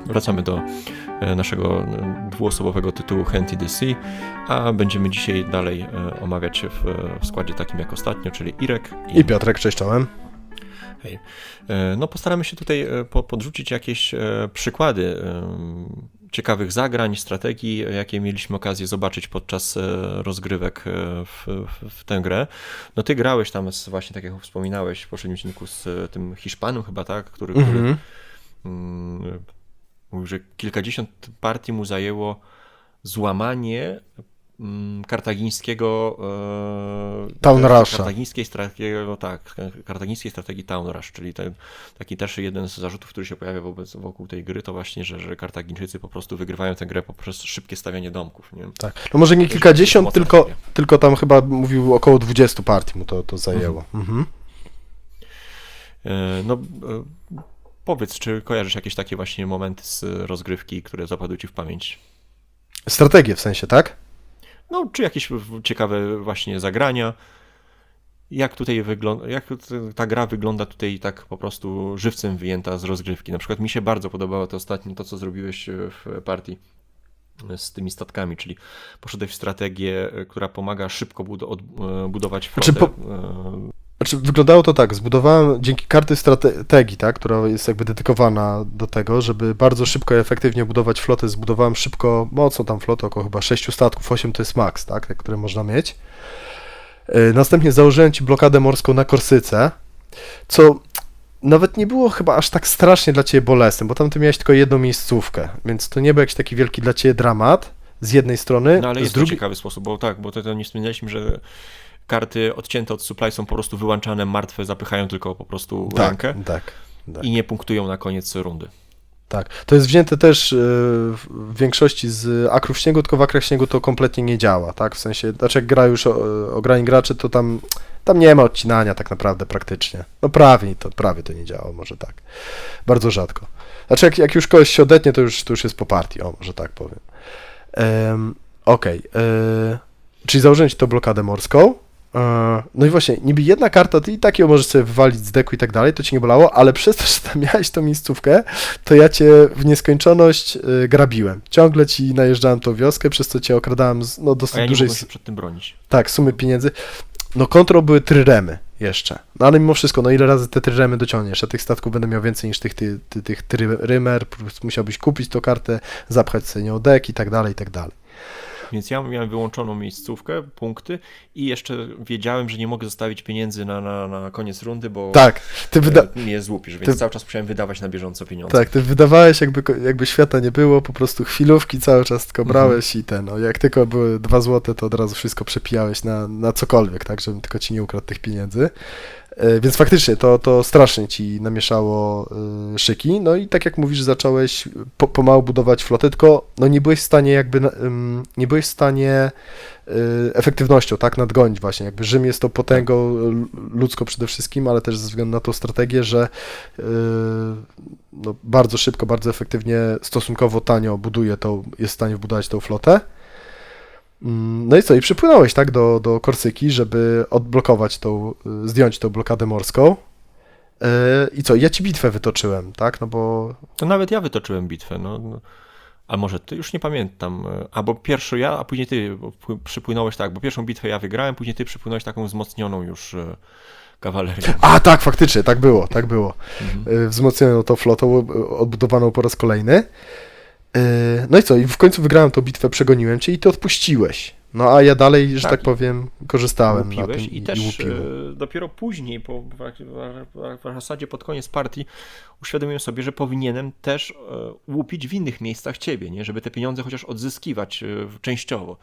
Wracamy do naszego dwuosobowego tytułu Hand in the Sea, a będziemy dzisiaj dalej omawiać w składzie takim jak ostatnio, czyli Irek i Piotrek, cześć czołem. Hej. No postaramy się tutaj podrzucić jakieś przykłady ciekawych zagrań, strategii, jakie mieliśmy okazję zobaczyć podczas rozgrywek w tę grę. No ty grałeś tam właśnie, tak jak wspominałeś w poprzednim odcinku, z tym Hiszpanem chyba, tak? Który mówił, że kilkadziesiąt partii mu zajęło złamanie kartagińskiego Town Rusha. Kartagińskiej strategii Town Rush, czyli taki też jeden z zarzutów, który się pojawia wokół tej gry, to właśnie, że Kartagińczycy po prostu wygrywają tę grę poprzez szybkie stawianie domków. Nie? Tak. No może nie kilkadziesiąt, tylko tam chyba mówił około 20 partii mu to zajęło. No powiedz, czy kojarzysz jakieś takie właśnie momenty z rozgrywki, które zapadły ci w pamięć? Strategie w sensie, tak? No, czy jakieś ciekawe właśnie zagrania, jak tutaj wygląda, jak ta gra wygląda tutaj tak po prostu żywcem wyjęta z rozgrywki. Na przykład mi się bardzo podobało to ostatnio, to co zrobiłeś w partii z tymi statkami, czyli poszedłeś w strategię, która pomaga szybko budować flotę. Wyglądało to tak, zbudowałem dzięki karty strategii, tak, która jest jakby dedykowana do tego, żeby bardzo szybko i efektywnie budować flotę, zbudowałem szybko, mocno tam flotę, około chyba 6 statków, 8 to jest max, tak, które można mieć. Następnie założyłem ci blokadę morską na Korsyce, co nawet nie było chyba aż tak strasznie dla ciebie bolesne, bo tam ty miałeś tylko jedną miejscówkę, więc to nie był jakiś taki wielki dla ciebie dramat z jednej strony. No ale jest to ciekawy sposób, bo tak, bo to nie wspomnieliśmy, że karty odcięte od supply są po prostu wyłączane, martwe, zapychają tylko po prostu rękę i nie punktują na koniec rundy. Tak, to jest wzięte też w większości z akrów śniegu, tylko w akrach śniegu to kompletnie nie działa, tak, w sensie, znaczy jak gra już ograni gracze, to tam nie ma odcinania tak naprawdę praktycznie, no prawie to nie działa, może tak, bardzo rzadko. Znaczy jak już kogoś się odetnie, to już jest po partii, o, może tak powiem. Czyli założyłem ci tą blokadę morską. No i właśnie, niby jedna karta, ty i tak ją możesz sobie wywalić z deku i tak dalej, to ci nie bolało, ale przez to, że tam miałeś tą miejscówkę, to ja cię w nieskończoność grabiłem. Ciągle ci najeżdżałem tą wioskę, przez co cię okradałem z dosyć dużej... nie mogłem się przed tym bronić. Tak, sumy pieniędzy. No kontrą były tryremy jeszcze, no ale mimo wszystko, no ile razy te tryremy dociągniesz, a tych statków będę miał więcej niż tych trymer, po prostu musiałbyś kupić tą kartę, zapchać sobie nią dek i tak dalej, i tak dalej. Więc ja miałem wyłączoną miejscówkę, punkty i jeszcze wiedziałem, że nie mogę zostawić pieniędzy na koniec rundy, bo mnie złupisz, więc cały czas musiałem wydawać na bieżąco pieniądze. Tak, ty wydawałeś jakby świata nie było, po prostu chwilówki cały czas tylko brałeś i jak tylko były 2 złote, to od razu wszystko przepijałeś na cokolwiek, tak, żebym tylko ci nie ukradł tych pieniędzy. Więc faktycznie to strasznie ci namieszało szyki, no i tak jak mówisz, zacząłeś pomału budować flotę, tylko no nie byłeś w stanie efektywnością, tak, nadgonić właśnie, jakby Rzym jest to potęgą ludzką przede wszystkim, ale też ze względu na tą strategię, że no, bardzo szybko, bardzo efektywnie, stosunkowo tanio jest w stanie wbudować tą flotę. No i co? I przypłynąłeś, tak, do Korsyki, żeby odblokować zdjąć tą blokadę morską. I co? Ja ci bitwę wytoczyłem, tak, no bo... To nawet ja wytoczyłem bitwę, no. A może ty? Już nie pamiętam. Albo pierwszy ja, a później ty przypłynąłeś, tak, bo pierwszą bitwę ja wygrałem, później ty przypłynąłeś taką wzmocnioną już kawalerią. A tak, faktycznie, tak było. Wzmocnioną tą flotą, odbudowaną po raz kolejny. No i co? I w końcu wygrałem tą bitwę, przegoniłem cię i ty odpuściłeś. No a ja dalej, że tak powiem, korzystałem na tym i też dopiero później, w zasadzie pod koniec partii, uświadomiłem sobie, że powinienem też łupić w innych miejscach ciebie, nie? Żeby te pieniądze chociaż odzyskiwać częściowo.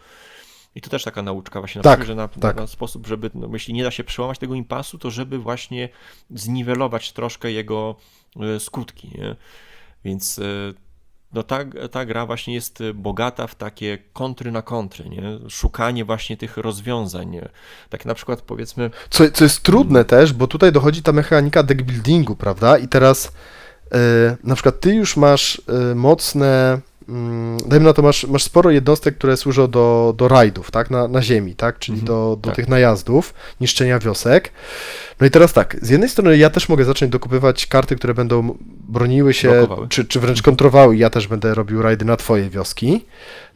I to też taka nauczka właśnie, że na sposób, żeby, no, jeśli nie da się przełamać tego impasu, to żeby właśnie zniwelować troszkę jego skutki, nie? Więc no ta gra właśnie jest bogata w takie kontry na kontry, nie? Szukanie właśnie tych rozwiązań, nie? Tak na przykład powiedzmy... Co jest trudne też, bo tutaj dochodzi ta mechanika deckbuildingu, prawda? I teraz na przykład ty już masz mocne dajmy na to, masz sporo jednostek, które służą do rajdów, tak, na ziemi, tak, czyli do tak. tych najazdów, niszczenia wiosek. No i teraz tak, z jednej strony ja też mogę zacząć dokupywać karty, które będą broniły się, Blokowały. czy wręcz kontrowały i ja też będę robił rajdy na twoje wioski,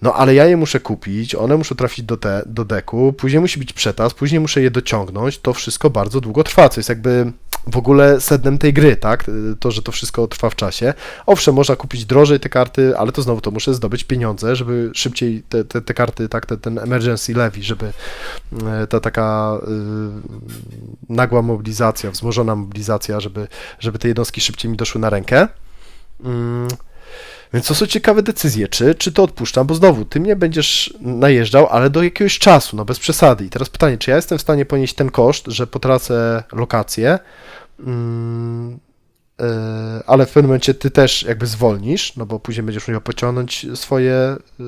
no ale ja je muszę kupić, one muszą trafić do deku, później musi być przetas, później muszę je dociągnąć, to wszystko bardzo długo trwa, co jest jakby w ogóle sednem tej gry, tak, to, że to wszystko trwa w czasie. Owszem, można kupić drożej te karty, ale to znowu to muszę zdobyć pieniądze, żeby szybciej te karty, tak, ten emergency levy, żeby ta taka nagła mobilizacja, wzmożona mobilizacja, żeby te jednostki szybciej mi doszły na rękę. Więc to są ciekawe decyzje, czy to odpuszczam, bo znowu, ty mnie będziesz najeżdżał, ale do jakiegoś czasu, no bez przesady. I teraz pytanie, czy ja jestem w stanie ponieść ten koszt, że potracę lokację, ale w pewnym momencie ty też jakby zwolnisz, no bo później będziesz musiał pociągnąć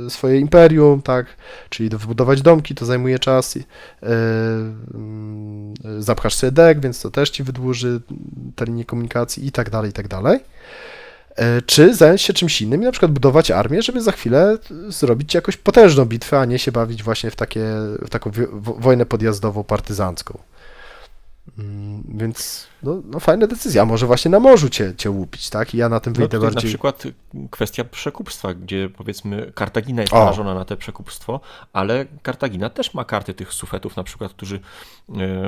swoje imperium, tak, czyli wybudować domki, to zajmuje czas, zapchasz sobie dek, więc to też ci wydłuży te linie komunikacji i tak dalej, i tak dalej. Czy zająć się czymś innym i na przykład budować armię, żeby za chwilę zrobić jakąś potężną bitwę, a nie się bawić właśnie w taką wojnę podjazdową, partyzancką. Więc no fajna decyzja, może właśnie na morzu cię łupić, tak? I ja na tym wyjdę tutaj bardziej... Na przykład kwestia przekupstwa, gdzie powiedzmy Kartagina jest O. narażona na te przekupstwo, ale Kartagina też ma karty tych sufetów na przykład, którzy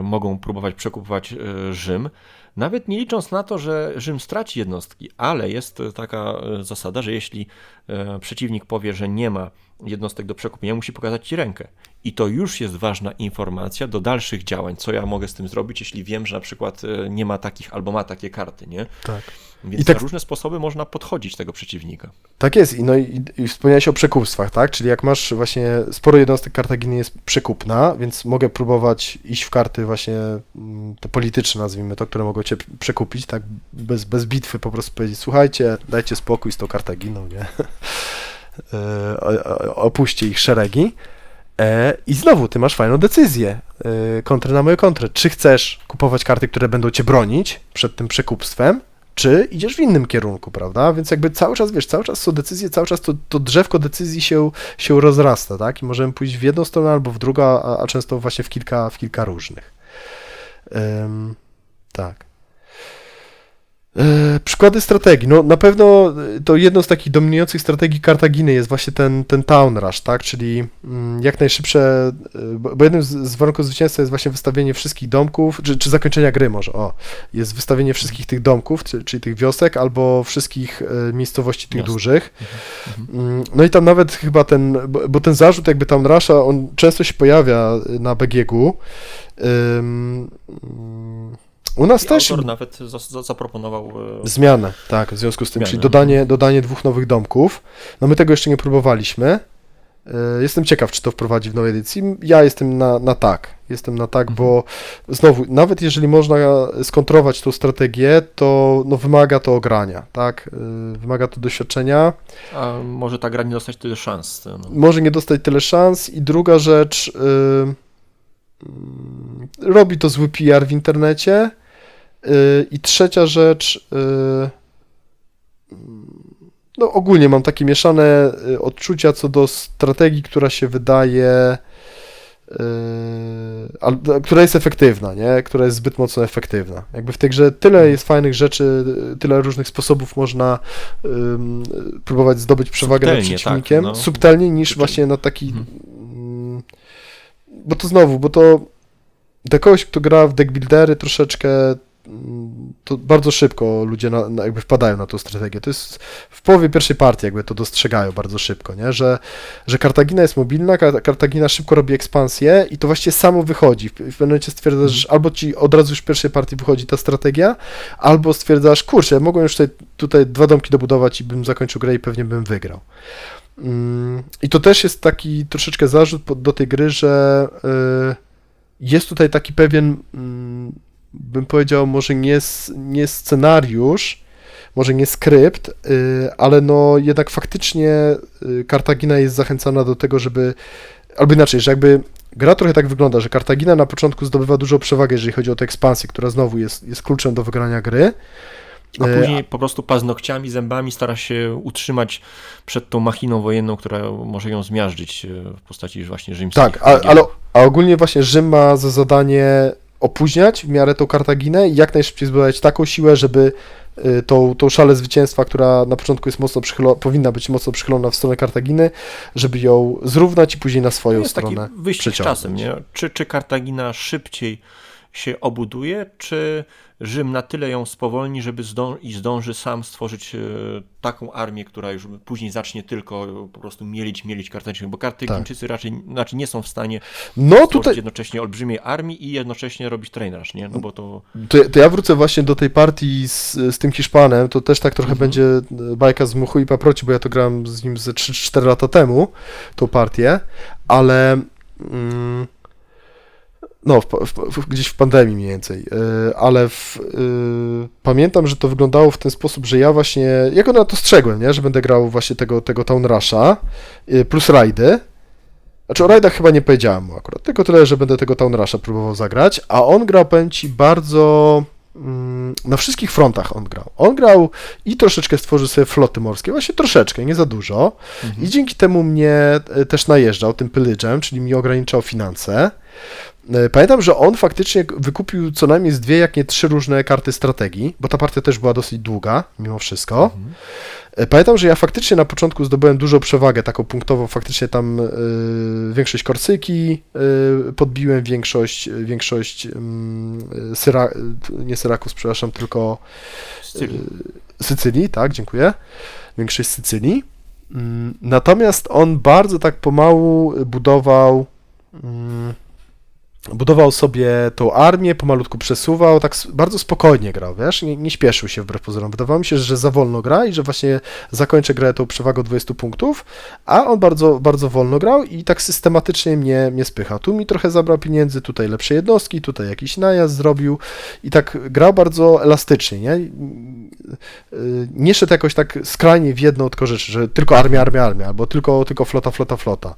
mogą próbować przekupować Rzym, nawet nie licząc na to, że Rzym straci jednostki, ale jest taka zasada, że jeśli przeciwnik powie, że nie ma jednostek do przekupienia, musi pokazać ci rękę. I to już jest ważna informacja do dalszych działań, co ja mogę z tym zrobić, jeśli wiem, że na przykład nie ma takich albo ma takie karty, nie? Tak. Więc I tak- na różne sposoby można podchodzić tego przeciwnika. Tak jest, i wspomniałeś o przekupstwach, tak? Czyli jak masz właśnie sporo jednostek Kartaginy jest przekupna, więc mogę próbować iść w karty właśnie te polityczne, nazwijmy to, które mogą cię przekupić, tak? Bez bitwy po prostu powiedzieć, słuchajcie, dajcie spokój z tą Kartaginą, nie? Opuśćcie ich szeregi. I znowu, ty masz fajną decyzję, kontrę na moją kontrę. Czy chcesz kupować karty, które będą cię bronić przed tym przekupstwem, czy idziesz w innym kierunku, prawda? Więc jakby cały czas, cały czas są decyzje, cały czas to drzewko decyzji się rozrasta, tak? I możemy pójść w jedną stronę albo w drugą, a często właśnie w kilka różnych. Tak. Przykłady strategii. No na pewno to jedną z takich dominujących strategii Kartaginy jest właśnie ten town rush, tak? Czyli jak najszybsze, bo jednym z warunków zwycięstwa jest właśnie wystawienie wszystkich domków, czy zakończenia gry może, jest wystawienie wszystkich tych domków, czyli tych wiosek, albo wszystkich miejscowości tych Miast. dużych. No i tam nawet chyba bo ten zarzut jakby town rusha, on często się pojawia na BGG-u. U nas też Autor nawet zaproponował zmianę, tak, w związku z tym, Zmianę. czyli dodanie 2 nowych domków. No my tego jeszcze nie próbowaliśmy. Jestem ciekaw, czy to wprowadzi w nowej edycji. Ja jestem na tak. Jestem na tak, bo znowu, nawet jeżeli można skontrować tą strategię, to no, wymaga to ogrania, tak? Wymaga to doświadczenia. a może ta gra nie dostać tyle szans. No. Może nie dostać tyle szans. I druga rzecz, robi to zły PR w internecie. I trzecia rzecz, no ogólnie mam takie mieszane odczucia co do strategii, która się wydaje, która jest efektywna, nie? Która jest zbyt mocno efektywna. Jakby w tej grze tyle jest fajnych rzeczy, tyle różnych sposobów można próbować zdobyć przewagę nad Subtelnie, przeciwnikiem, tak, no. subtelniej niż właśnie na taki... Bo to dla kogoś, kto gra w deckbuildery troszeczkę, to bardzo szybko ludzie jakby wpadają na tą strategię. To jest w połowie pierwszej partii jakby to dostrzegają bardzo szybko, nie? Że Kartagina jest mobilna, Kartagina szybko robi ekspansję i to właściwie samo wychodzi. W pewnym momencie stwierdzasz, że albo ci od razu już w pierwszej partii wychodzi ta strategia, albo stwierdzasz, kurczę, mogłem już tutaj 2 domki dobudować i bym zakończył grę i pewnie bym wygrał. I to też jest taki troszeczkę zarzut do tej gry, że jest tutaj taki pewien, bym powiedział, może nie scenariusz, może nie skrypt, ale no jednak faktycznie Kartagina jest zachęcana do tego, żeby, albo inaczej, że jakby gra trochę tak wygląda, że Kartagina na początku zdobywa dużą przewagę, jeżeli chodzi o tę ekspansję, która znowu jest kluczem do wygrania gry, A później po prostu paznokciami, zębami stara się utrzymać przed tą machiną wojenną, która może ją zmiażdżyć w postaci właśnie rzymskich. Tak, a ogólnie właśnie Rzym ma za zadanie opóźniać w miarę tą Kartaginę i jak najszybciej zbudować taką siłę, żeby tą szalę zwycięstwa, która na początku jest mocno powinna być mocno przychylona w stronę Kartaginy, żeby ją zrównać i później na swoją jest stronę taki wyścig z czasem, nie? Czy Kartagina szybciej się obuduje, czy Rzym na tyle ją spowolni, żeby zdąży sam stworzyć taką armię, która już później zacznie tylko po prostu mielić Kartaginę, bo Kartagińczycy raczej nie są w stanie stworzyć jednocześnie olbrzymiej armii i jednocześnie robić train rush, nie? No bo to ja wrócę właśnie do tej partii z tym Hiszpanem, to też tak trochę będzie bajka z muchu i paproci, bo ja to grałem z nim ze 3-4 lata temu, tą partię, ale no, gdzieś w pandemii mniej więcej, ale pamiętam, że to wyglądało w ten sposób, że ja właśnie, jako na to strzegłem, nie, że będę grał właśnie tego Town Rusha plus rajdy. Znaczy o rajdach chyba nie powiedziałem mu akurat, tylko tyle, że będę tego Town Rusha próbował zagrać, a on grał, powiem ci, bardzo na wszystkich frontach on grał. On grał i troszeczkę stworzył sobie floty morskie, właśnie troszeczkę, nie za dużo, i dzięki temu mnie też najeżdżał tym pylydżem, czyli mi ograniczał finanse. Pamiętam, że on faktycznie wykupił co najmniej z 2, jak nie 3 różne karty strategii, bo ta partia też była dosyć długa, mimo wszystko. Pamiętam, że ja faktycznie na początku zdobyłem dużą przewagę taką punktową, faktycznie tam większość Korsyki podbiłem, większość nie Syrakus, przepraszam, tylko Sycylii, tak, dziękuję. Większość Sycylii. Natomiast on bardzo tak pomału budował sobie tą armię, pomalutku przesuwał, tak bardzo spokojnie grał, wiesz, nie śpieszył się wbrew pozorom. Wydawało mi się, że za wolno gra i że właśnie zakończę grę tą przewagą 20 punktów, a on bardzo, bardzo wolno grał i tak systematycznie mnie spychał. Tu mi trochę zabrał pieniędzy, tutaj lepsze jednostki, tutaj jakiś najazd zrobił i tak grał bardzo elastycznie, nie? Nie szedł jakoś tak skrajnie w jedną tylko rzecz, że tylko armia, albo tylko flota.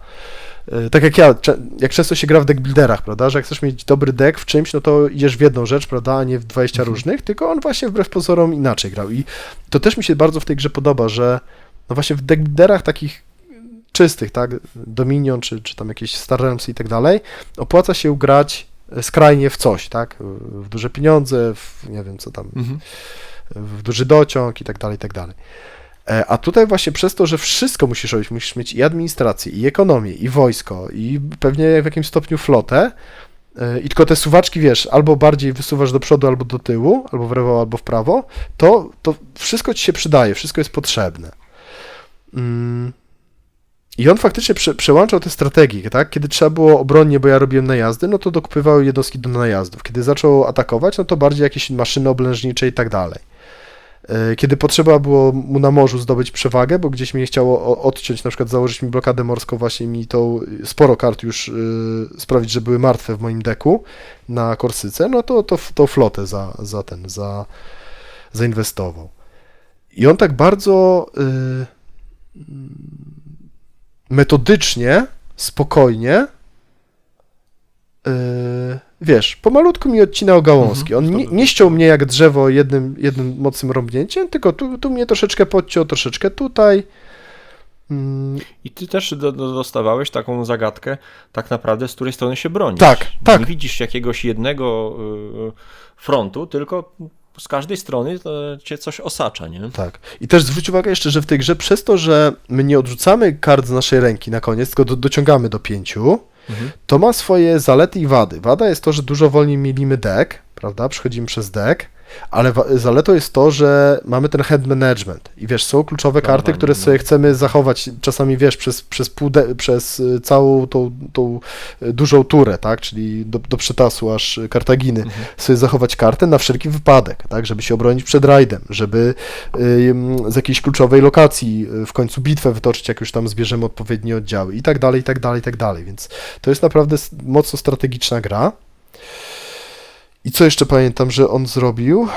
Tak jak ja, jak często się gra w deckbuilderach, prawda, że jak chcesz mieć dobry deck w czymś, no to idziesz w jedną rzecz, prawda, a nie w 20 różnych, tylko on właśnie wbrew pozorom inaczej grał i to też mi się bardzo w tej grze podoba, że no właśnie w deckbuilderach takich czystych, tak, Dominion, czy tam jakieś Star Realms i tak dalej, opłaca się grać skrajnie w coś, tak, w duże pieniądze, w nie wiem co tam, w duży dociąg i tak dalej. A tutaj właśnie przez to, że wszystko musisz robić, musisz mieć i administrację, i ekonomię, i wojsko, i pewnie w jakimś stopniu flotę, i tylko te suwaczki, wiesz, albo bardziej wysuwasz do przodu, albo do tyłu, albo w lewo, albo w prawo, to wszystko ci się przydaje, wszystko jest potrzebne. I on faktycznie przełączał te strategie, tak? Kiedy trzeba było obronnie, bo ja robiłem najazdy, no to dokupywał jednostki do najazdów. Kiedy zaczął atakować, no to bardziej jakieś maszyny oblężnicze i tak dalej. Kiedy potrzeba było mu na morzu zdobyć przewagę, bo gdzieś mnie chciało odciąć, na przykład założyć mi blokadę morską, właśnie mi to sporo kart już sprawić, że były martwe w moim deku na Korsyce, no to tą flotę zainwestował. I on tak bardzo metodycznie, spokojnie, wiesz, pomalutku mi odcinał gałązki. On nie ściął mnie jak drzewo jednym mocnym rąbnięciem, tylko tu mnie troszeczkę podciął, troszeczkę tutaj. I ty też dostawałeś taką zagadkę, tak naprawdę, z której strony się bronisz. Tak. Nie widzisz jakiegoś jednego frontu, tylko z każdej strony cię coś osacza, nie? Tak. I też zwróć uwagę jeszcze, że w tej grze przez to, że my nie odrzucamy kart z naszej ręki na koniec, tylko dociągamy do 5, to ma swoje zalety i wady. Wada jest to, że dużo wolniej mielimy deck, prawda, przechodzimy przez deck, ale zaletą jest to, że mamy ten hand management i wiesz, są kluczowe karty, które sobie chcemy zachować, czasami wiesz, przez całą tą dużą turę, tak, czyli do przetasu aż Kartaginy, sobie zachować kartę na wszelki wypadek, tak, żeby się obronić przed rajdem, żeby z jakiejś kluczowej lokacji w końcu bitwę wytoczyć, jak już tam zbierzemy odpowiednie oddziały i tak dalej, więc to jest naprawdę mocno strategiczna gra. I co jeszcze pamiętam, że on zrobił?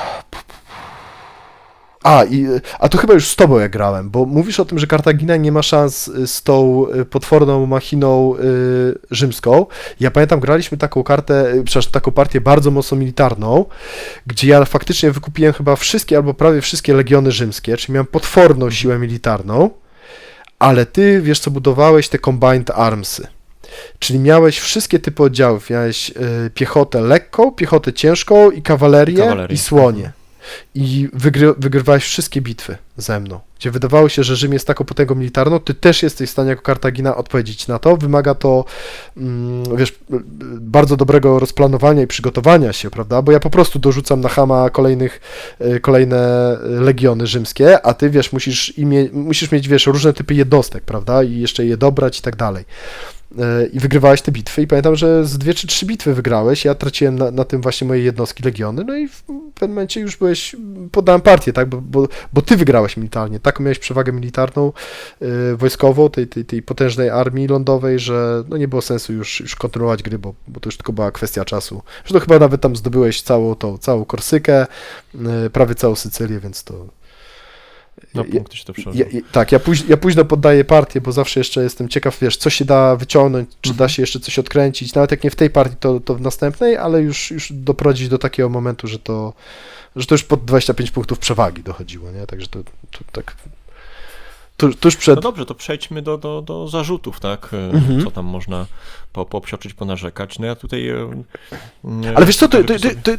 A to chyba już z tobą ja grałem, bo mówisz o tym, że Kartagina nie ma szans z tą potworną machiną rzymską. Ja pamiętam, graliśmy taką taką partię bardzo mocno militarną, gdzie ja faktycznie wykupiłem chyba wszystkie albo prawie wszystkie legiony rzymskie, czyli miałem potworną siłę militarną, ale ty, wiesz co, budowałeś te combined armsy. Czyli miałeś wszystkie typy oddziałów. Miałeś piechotę lekką, piechotę ciężką i kawalerię i słonie. I wygrywałeś wszystkie bitwy ze mną. Gdzie wydawało się, że Rzym jest taką potęgą militarną, ty też jesteś w stanie jako Kartagina odpowiedzieć na to. Wymaga to, wiesz, bardzo dobrego rozplanowania i przygotowania się, prawda? Bo ja po prostu dorzucam na chama kolejne legiony rzymskie, a ty, wiesz, musisz mieć, wiesz, różne typy jednostek, prawda? I jeszcze je dobrać i tak dalej. I wygrywałeś te bitwy i pamiętam, że z 2 czy 3 bitwy wygrałeś, ja traciłem na tym właśnie moje jednostki legiony, no i w pewnym momencie już poddałem partię, tak, bo ty wygrałeś militarnie, taką miałeś przewagę militarną, wojskową, tej potężnej armii lądowej, że no nie było sensu już kontynuować gry, bo to już tylko była kwestia czasu. Zresztą chyba nawet tam zdobyłeś całą Korsykę, prawie całą Sycylię, więc to... No, punkty się to przełożyło. Tak, ja późno poddaję partię, bo zawsze jeszcze jestem ciekaw, wiesz, co się da wyciągnąć, czy da się jeszcze coś odkręcić, nawet jak nie w tej partii, to w następnej, ale już doprowadzić do takiego momentu, że to już pod 25 punktów przewagi dochodziło, nie? Także to tak... Tuż przed... No dobrze, to przejdźmy do zarzutów, tak? Co tam można popsioczyć, ponarzekać. No ja tutaj... Ale wiesz co,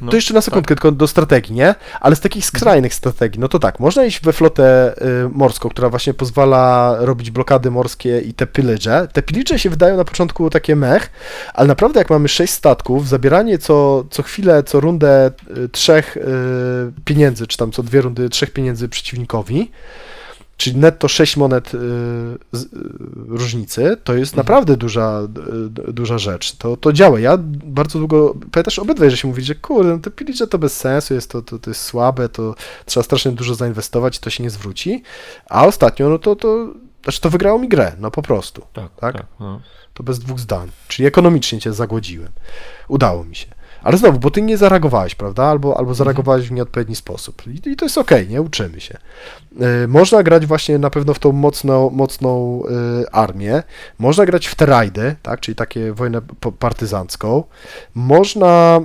to jeszcze na sekundkę, tylko do strategii, nie? Ale z takich skrajnych strategii, no to tak, można iść we flotę morską, która właśnie pozwala robić blokady morskie i te pillage. Te pillage się wydają na początku takie mech, ale naprawdę jak mamy 6 statków, zabieranie co chwilę, co rundę 3 pieniędzy, czy tam co 2 rundy 3 pieniędzy przeciwnikowi, czyli netto 6 monet różnicy, to jest naprawdę duża rzecz. To działa. Ja bardzo długo, pamiętasz obydwaj, że się mówi, że kurde, no to pilicze to bez sensu, to jest słabe, to trzeba strasznie dużo zainwestować i to się nie zwróci, a ostatnio, no to wygrało mi grę, no po prostu. Tak? No. To bez dwóch zdań. Czyli ekonomicznie cię zagłodziłem. Udało mi się. Ale znowu, bo ty nie zareagowałeś, prawda? Albo zareagowałeś w nieodpowiedni sposób. I to jest okej, nie? Uczymy się. Można grać właśnie na pewno w tą mocną armię. Można grać w te rajdy, tak? Czyli takie wojnę partyzancką. Można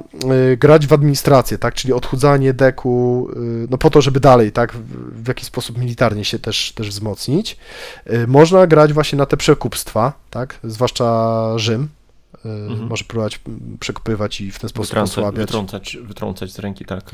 grać w administrację, tak? Czyli odchudzanie deku, no po to, żeby dalej, tak? W jakiś sposób militarnie się też wzmocnić. Można grać właśnie na te przekupstwa, tak? Zwłaszcza Rzym. Może próbować przekupywać i w ten sposób osłabiać. Wytrącać z ręki, tak.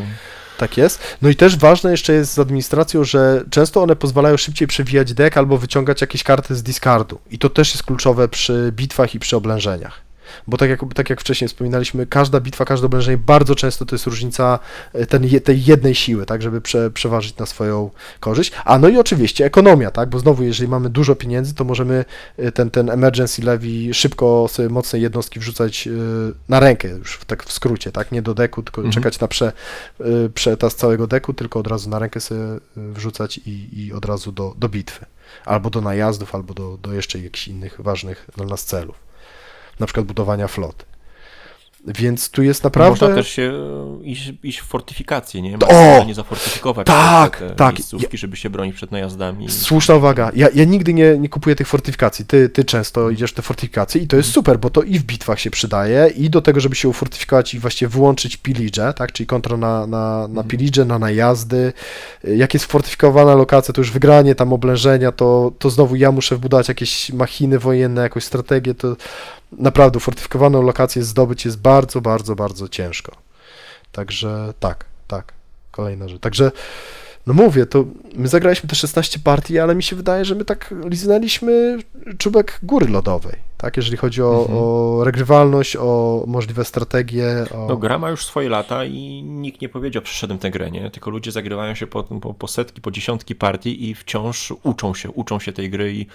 Tak jest. No i też ważne jeszcze jest z administracją, że często one pozwalają szybciej przewijać deck albo wyciągać jakieś karty z discardu. I to też jest kluczowe przy bitwach i przy oblężeniach. Bo tak jak wcześniej wspominaliśmy, każda bitwa, każde oblężenie bardzo często to jest różnica tej jednej siły, tak, żeby przeważyć na swoją korzyść. No i oczywiście ekonomia, tak, bo znowu, jeżeli mamy dużo pieniędzy, to możemy ten emergency levy szybko sobie mocne jednostki wrzucać na rękę, już tak w skrócie, tak, nie do deku, tylko czekać na przetas całego deku, tylko od razu na rękę sobie wrzucać i od razu do bitwy. Albo do najazdów, albo do jeszcze jakichś innych ważnych dla nas celów. Na przykład budowania floty. Więc tu jest naprawdę... Można też się iść w fortyfikację, nie? Nie zafortyfikować te miejscówki, żeby się bronić przed najazdami. Słuszna uwaga. Ja nigdy nie kupuję tych fortyfikacji. Ty często idziesz w te fortyfikacje i to jest super, bo to i w bitwach się przydaje, i do tego, żeby się ufortyfikować i właściwie wyłączyć pillage, tak? Czyli kontrol na pillage, na najazdy. Jak jest fortyfikowana lokacja, to już wygranie tam oblężenia, to znowu ja muszę wbudować jakieś machiny wojenne, jakąś strategię, to naprawdę fortyfikowaną lokację zdobyć jest bardzo, bardzo, bardzo ciężko. Także tak, kolejna rzecz. Także, no mówię, to my zagraliśmy te 16 partii, ale mi się wydaje, że my tak liznęliśmy czubek góry lodowej, tak, jeżeli chodzi o regrywalność, o możliwe strategie. No gra ma już swoje lata i nikt nie powiedział, przeszedłem tę grę, nie? Tylko ludzie zagrywają się po setki, po dziesiątki partii i wciąż uczą się tej gry i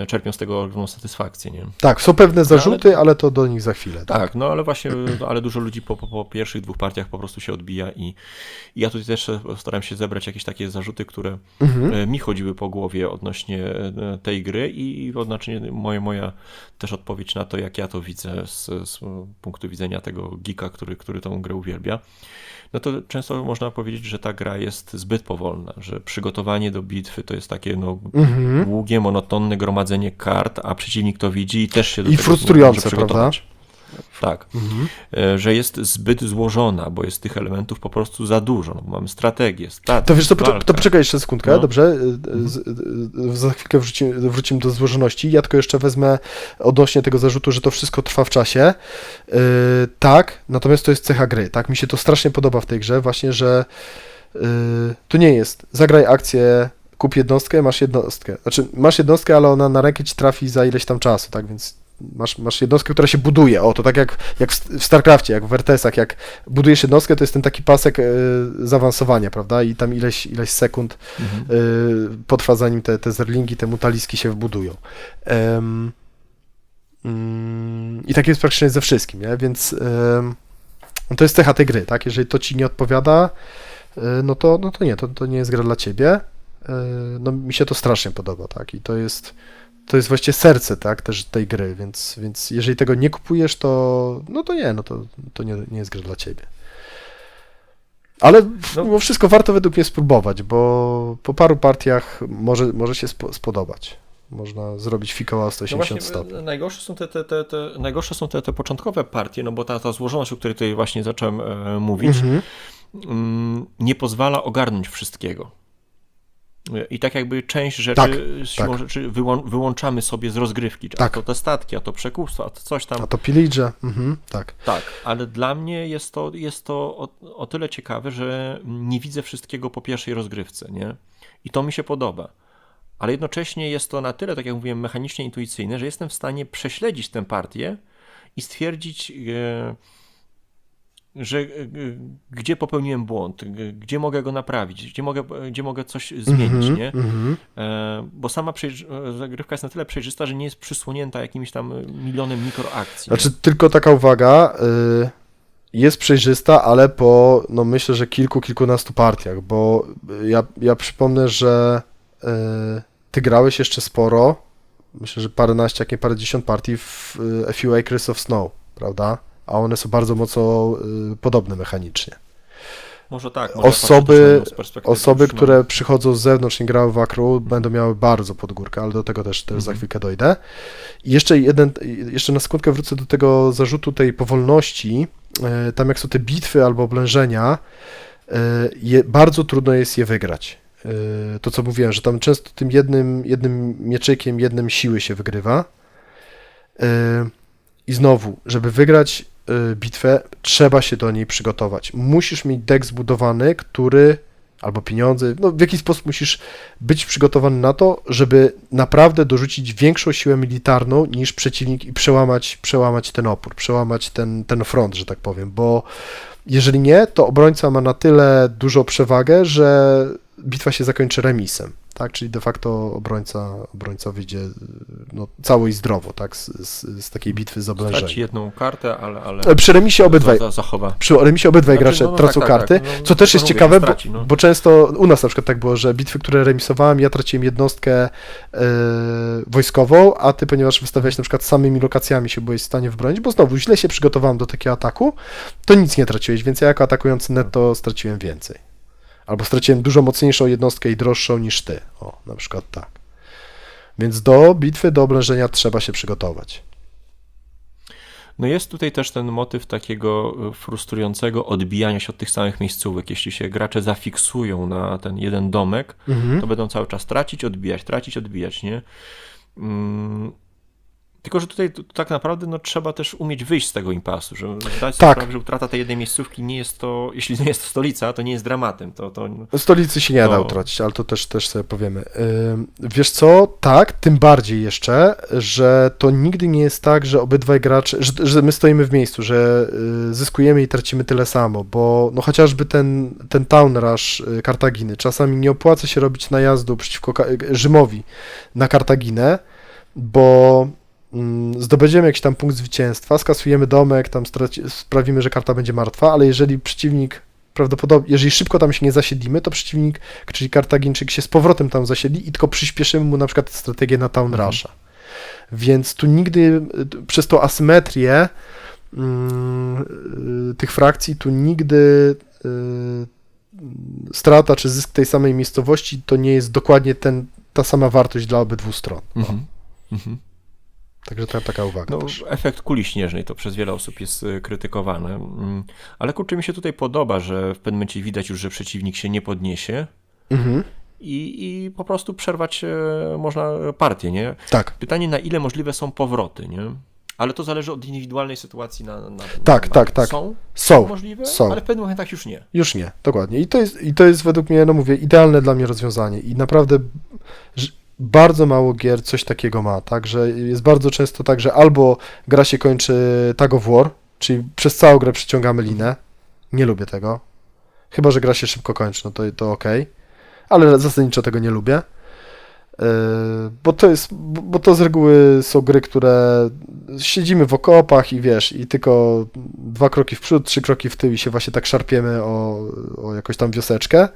czerpią z tego ogromną satysfakcję, nie? Tak, są pewne zarzuty, ale to do nich za chwilę. Tak, no ale właśnie, ale dużo ludzi po pierwszych 2 partiach po prostu się odbija i ja tutaj też staram się zebrać jakieś takie zarzuty, które mi chodziły po głowie odnośnie tej gry i odnośnie moja też odpowiedź na to, jak ja to widzę z punktu widzenia tego geeka, który tą grę uwielbia. No to często można powiedzieć, że ta gra jest zbyt powolna, że przygotowanie do bitwy to jest takie długie, monotonne gromadzenie kart, a przeciwnik to widzi i też się do I tego frustrujące, może przygotować. Tak, że jest zbyt złożona, bo jest tych elementów po prostu za dużo. No, bo mamy strategię, To wiesz, to walkę. poczekaj jeszcze sekundkę, No. dobrze? Za chwilkę wrócimy do złożoności. Ja tylko jeszcze wezmę odnośnie tego zarzutu, że to wszystko trwa w czasie. Tak, natomiast to jest cecha gry, tak? Mi się to strasznie podoba w tej grze, właśnie, że to nie jest zagraj akcję, kup jednostkę, masz jednostkę. Znaczy, masz jednostkę, ale ona na rękę ci trafi za ileś tam czasu, tak? Więc masz jednostkę, która się buduje. O, to tak jak w StarCraftie, jak w RTS-ach, jak budujesz jednostkę, to jest ten taki pasek zaawansowania, prawda? I tam ileś sekund potrwa, zanim te zerlingi, te mutaliski się wbudują. I tak jest praktycznie ze wszystkim, nie? Więc to jest cecha tej gry, tak? Jeżeli to ci nie odpowiada, no to nie, to nie jest gra dla ciebie. No mi się to strasznie podoba, tak? I to jest właściwie serce, tak, też tej gry, więc jeżeli tego nie kupujesz, to nie jest gra dla ciebie. Ale mimo wszystko warto według mnie spróbować, bo po paru partiach może się spodobać. Można zrobić fikoła o 180 stopni. Najgorsze są te początkowe partie, no bo ta złożoność, o której tutaj właśnie zacząłem mówić, nie pozwala ogarnąć wszystkiego. I tak jakby część rzeczy siłą rzeczy wyłączamy sobie z rozgrywki. A to te statki, a to przekupstwo, a to coś tam. A to pillage, tak. Tak, ale dla mnie jest to o tyle ciekawe, że nie widzę wszystkiego po pierwszej rozgrywce, nie? I to mi się podoba. Ale jednocześnie jest to na tyle, tak jak mówiłem, mechanicznie intuicyjne, że jestem w stanie prześledzić tę partię i stwierdzić, że gdzie popełniłem błąd, gdzie mogę go naprawić, gdzie mogę coś zmienić, nie? Bo sama zagrywka jest na tyle przejrzysta, że nie jest przysłonięta jakimś tam milionem mikroakcji. Znaczy, tylko taka uwaga, jest przejrzysta, ale po, myślę, że kilkunastu partiach, bo ja przypomnę, że ty grałeś jeszcze sporo, myślę, że paręnaście, jak nie parędziesiąt partii w A Few Acres of Snow, prawda? A one są bardzo mocno podobne mechanicznie. Może tak. Osoby, które przychodzą z zewnątrz, nie grały w Akru, będą miały bardzo pod górkę, ale do tego też za chwilkę dojdę. I jeszcze na sekundkę wrócę do tego zarzutu tej powolności. Tam jak są te bitwy albo oblężenia, bardzo trudno jest je wygrać. To co mówiłem, że tam często tym jednym mieczykiem, jednym siły się wygrywa. I znowu, żeby wygrać bitwę, trzeba się do niej przygotować. Musisz mieć deck zbudowany, albo pieniądze, w jakiś sposób musisz być przygotowany na to, żeby naprawdę dorzucić większą siłę militarną niż przeciwnik i przełamać ten opór, przełamać ten front, że tak powiem, bo jeżeli nie, to obrońca ma na tyle dużą przewagę, że bitwa się zakończy remisem, tak? Czyli de facto obrońca wyjdzie cało i zdrowo, tak? Z takiej bitwy z oblężeniem. Straci jedną kartę, ale przy remisie zachowa. Przy remisie obydwaj gracze tracą karty, co też jest ciekawe, bo często u nas na przykład tak było, że bitwy, które remisowałem, ja traciłem jednostkę wojskową, a ty, ponieważ wystawiałeś na przykład samymi lokacjami się byłeś w stanie wybronić, bo znowu źle się przygotowałem do takiego ataku, to nic nie traciłeś, więc ja jako atakujący netto straciłem więcej. Albo straciłem dużo mocniejszą jednostkę i droższą niż ty. O, na przykład tak. Więc do bitwy, do oblężenia trzeba się przygotować. No jest tutaj też ten motyw takiego frustrującego odbijania się od tych samych miejscówek. Jeśli się gracze zafiksują na ten jeden domek, to będą cały czas tracić, odbijać, nie? Tylko, że tutaj tak naprawdę trzeba też umieć wyjść z tego impasu, że zdać sobie sprawę, że utrata tej jednej miejscówki nie jest to, jeśli nie jest to stolica, to nie jest dramatem. Stolicy się nie da utracić, ale to też sobie powiemy. Wiesz co, tak, tym bardziej jeszcze, że to nigdy nie jest tak, że obydwaj gracze, że my stoimy w miejscu, że zyskujemy i tracimy tyle samo, bo chociażby ten town rush Kartaginy, czasami nie opłaca się robić najazdu przeciwko Rzymowi na Kartaginę, bo zdobędziemy jakiś tam punkt zwycięstwa, skasujemy domek, tam sprawimy, że karta będzie martwa, ale jeżeli przeciwnik prawdopodobnie, jeżeli szybko tam się nie zasiedlimy, to przeciwnik, czyli Kartagińczyk się z powrotem tam zasiedli i tylko przyspieszymy mu na przykład strategię na Town Rusha. Więc tu nigdy przez tą asymetrię tych frakcji, tu nigdy strata czy zysk tej samej miejscowości to nie jest dokładnie ta sama wartość dla obydwu stron. Także taka uwaga też. Efekt kuli śnieżnej to przez wiele osób jest krytykowany, ale kurczę, mi się tutaj podoba, że w pewnym momencie widać już, że przeciwnik się nie podniesie i po prostu przerwać można partię, nie? Tak. Pytanie, na ile możliwe są powroty, nie? Ale to zależy od indywidualnej sytuacji Tak. Są możliwe, są. ale w pewnych momentach już nie. Już nie, dokładnie. I to jest według mnie, no mówię, idealne dla mnie rozwiązanie i naprawdę bardzo mało gier coś takiego ma, tak, że jest bardzo często tak, że albo gra się kończy tag of war, czyli przez całą grę przyciągamy linę, nie lubię tego, chyba że gra się szybko kończy, no to okej, ale zasadniczo tego nie lubię, bo to z reguły są gry, które siedzimy w okopach i wiesz, i tylko 2 kroki w przód, 3 kroki w tył i się właśnie tak szarpiemy o jakąś tam wioseczkę.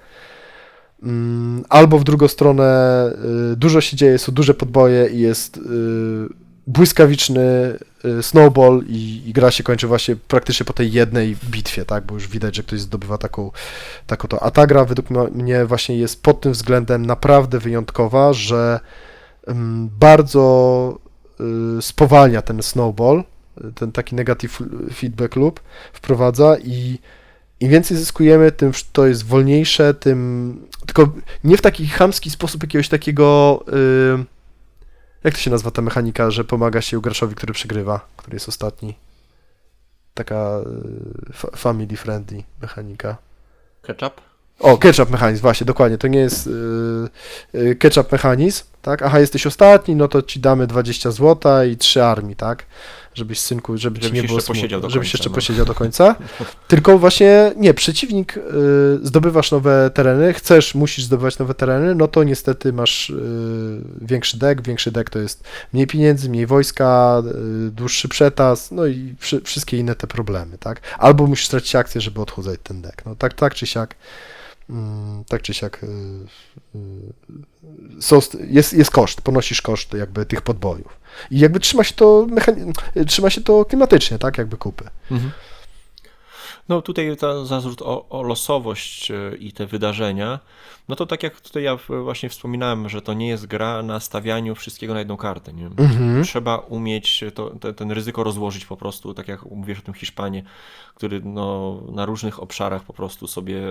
Albo w drugą stronę dużo się dzieje, są duże podboje i jest błyskawiczny snowball i gra się kończy właśnie praktycznie po tej jednej bitwie, tak, bo już widać, że ktoś zdobywa taką to. A ta gra według mnie właśnie jest pod tym względem naprawdę wyjątkowa, że bardzo spowalnia ten snowball, ten taki negative feedback loop wprowadza i im więcej zyskujemy, tym to jest wolniejsze, tylko nie w taki chamski sposób jakiegoś takiego, jak to się nazywa ta mechanika, że pomaga się graczowi, który przegrywa, który jest ostatni. Taka family friendly mechanika. Ketchup? O, catch-up mechanizm, właśnie, dokładnie, to nie jest catch-up mechanizm, tak? Aha, jesteś ostatni, no to ci damy 20 zł i 3 armii, tak? Żebyś, synku, żeby ci nie było smutno, żebyś jeszcze posiedział do końca. Tylko właśnie, nie, przeciwnik, zdobywasz nowe tereny, musisz zdobywać nowe tereny, no to niestety masz większy deck to jest mniej pieniędzy, mniej wojska, dłuższy przetas, no i wszystkie inne te problemy, tak? Albo musisz stracić akcję, żeby odchudzać ten deck, no tak czy siak jest koszt, ponosisz koszt jakby tych podbojów. I jakby trzyma się to klimatycznie, tak, jakby kupy. No tutaj zarzut o losowość i te wydarzenia, no to tak jak tutaj ja właśnie wspominałem, że to nie jest gra na stawianiu wszystkiego na jedną kartę, nie? Trzeba umieć ten ryzyko rozłożyć po prostu, tak jak mówisz o tym Hiszpanie, który no, na różnych obszarach po prostu sobie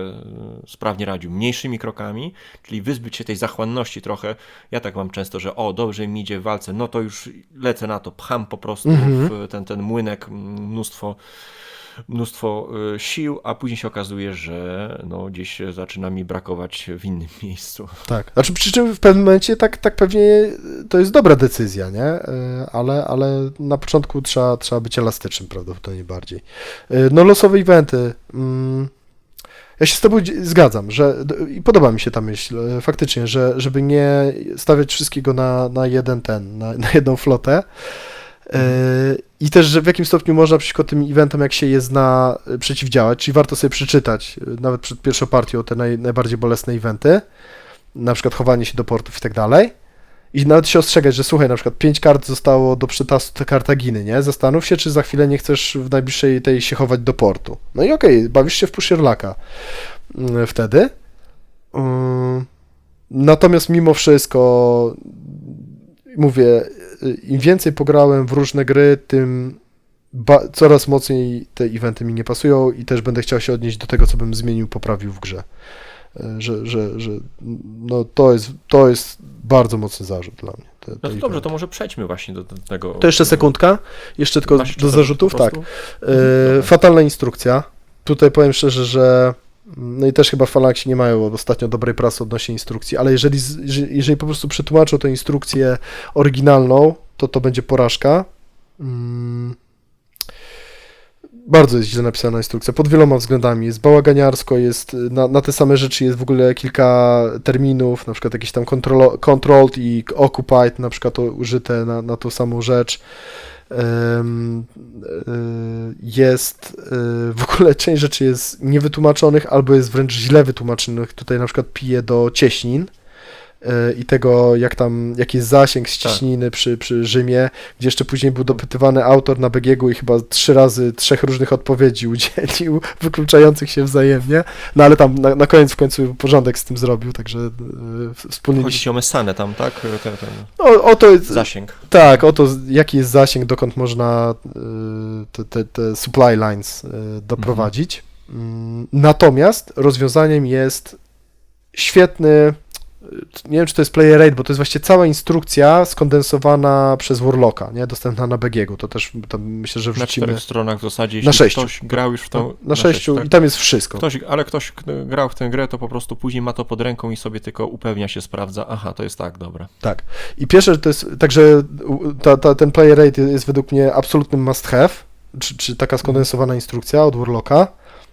sprawnie radził. Mniejszymi krokami, czyli wyzbyć się tej zachłanności trochę. Ja tak mam często, że dobrze mi idzie w walce, no to już lecę na to, pcham po prostu w ten młynek mnóstwo sił, a później się okazuje, że no, gdzieś zaczyna mi brakować w innym miejscu. Tak, znaczy przy czym w pewnym momencie tak pewnie to jest dobra decyzja, nie? Ale na początku trzeba być elastycznym prawdopodobnie bardziej. No losowe eventy. Ja się z tobą zgadzam, i podoba mi się ta myśl, faktycznie, żeby nie stawiać wszystkiego na jedną flotę. I też, że w jakim stopniu można przeciwko tym eventom, jak się je zna, przeciwdziałać, czyli warto sobie przeczytać, nawet przed pierwszą partią, te najbardziej bolesne eventy, na przykład chowanie się do portów i tak dalej, i nawet się ostrzegać, że słuchaj, na przykład 5 kart zostało do przetasu Kartaginy, nie? Zastanów się, czy za chwilę nie chcesz w najbliższej tej się chować do portu. No i okej, bawisz się w Pushierlaka wtedy. Natomiast mimo wszystko mówię, im więcej pograłem w różne gry, tym coraz mocniej te eventy mi nie pasują i też będę chciał się odnieść do tego, co bym zmienił, poprawił w grze. Że no to jest bardzo mocny zarzut dla mnie. No to dobrze, to może przejdźmy właśnie do tego. To jeszcze sekundka, jeszcze tylko do zarzutów, tak. Fatalna instrukcja. Tutaj powiem szczerze, że no i też chyba w Phalanxie nie mają ostatnio dobrej prasy odnośnie instrukcji, ale jeżeli po prostu przetłumaczą tę instrukcję oryginalną, to będzie porażka. Bardzo jest źle napisana instrukcja, pod wieloma względami. Jest bałaganiarsko, jest na te same rzeczy jest w ogóle kilka terminów, na przykład jakieś tam controlled i occupied, na przykład to użyte na tą samą rzecz. Jest w ogóle część rzeczy jest niewytłumaczonych albo jest wręcz źle wytłumaczonych. Tutaj na przykład pije do cieśnin, i tego, jaki jest zasięg ściśniny przy Rzymie, gdzie jeszcze później był dopytywany autor na BGG i chyba 3 razy 3 różnych odpowiedzi udzielił, wykluczających się wzajemnie, no ale tam na koniec w końcu porządek z tym zrobił, także wspólnie... Chodzi ci o Messanę tam, tak? O to jest, zasięg. Tak, o to, jaki jest zasięg, dokąd można te supply lines doprowadzić. Natomiast rozwiązaniem jest świetny, nie wiem, czy to jest player aid, bo to jest właściwie cała instrukcja skondensowana przez Warlocka, nie? Dostępna na BGG-u. To też myślę, że wrzucimy. Na 4 stronach w zasadzie, jeśli na 6. ktoś grał już w tą... Na 6 tak? I tam jest wszystko. Ale ktoś grał w tę grę, to po prostu później ma to pod ręką i sobie tylko upewnia się, sprawdza, aha, to jest tak, dobra. Tak. I pierwsze, że to jest, także ten player aid jest według mnie absolutnym must have, czy taka skondensowana instrukcja od Warlocka.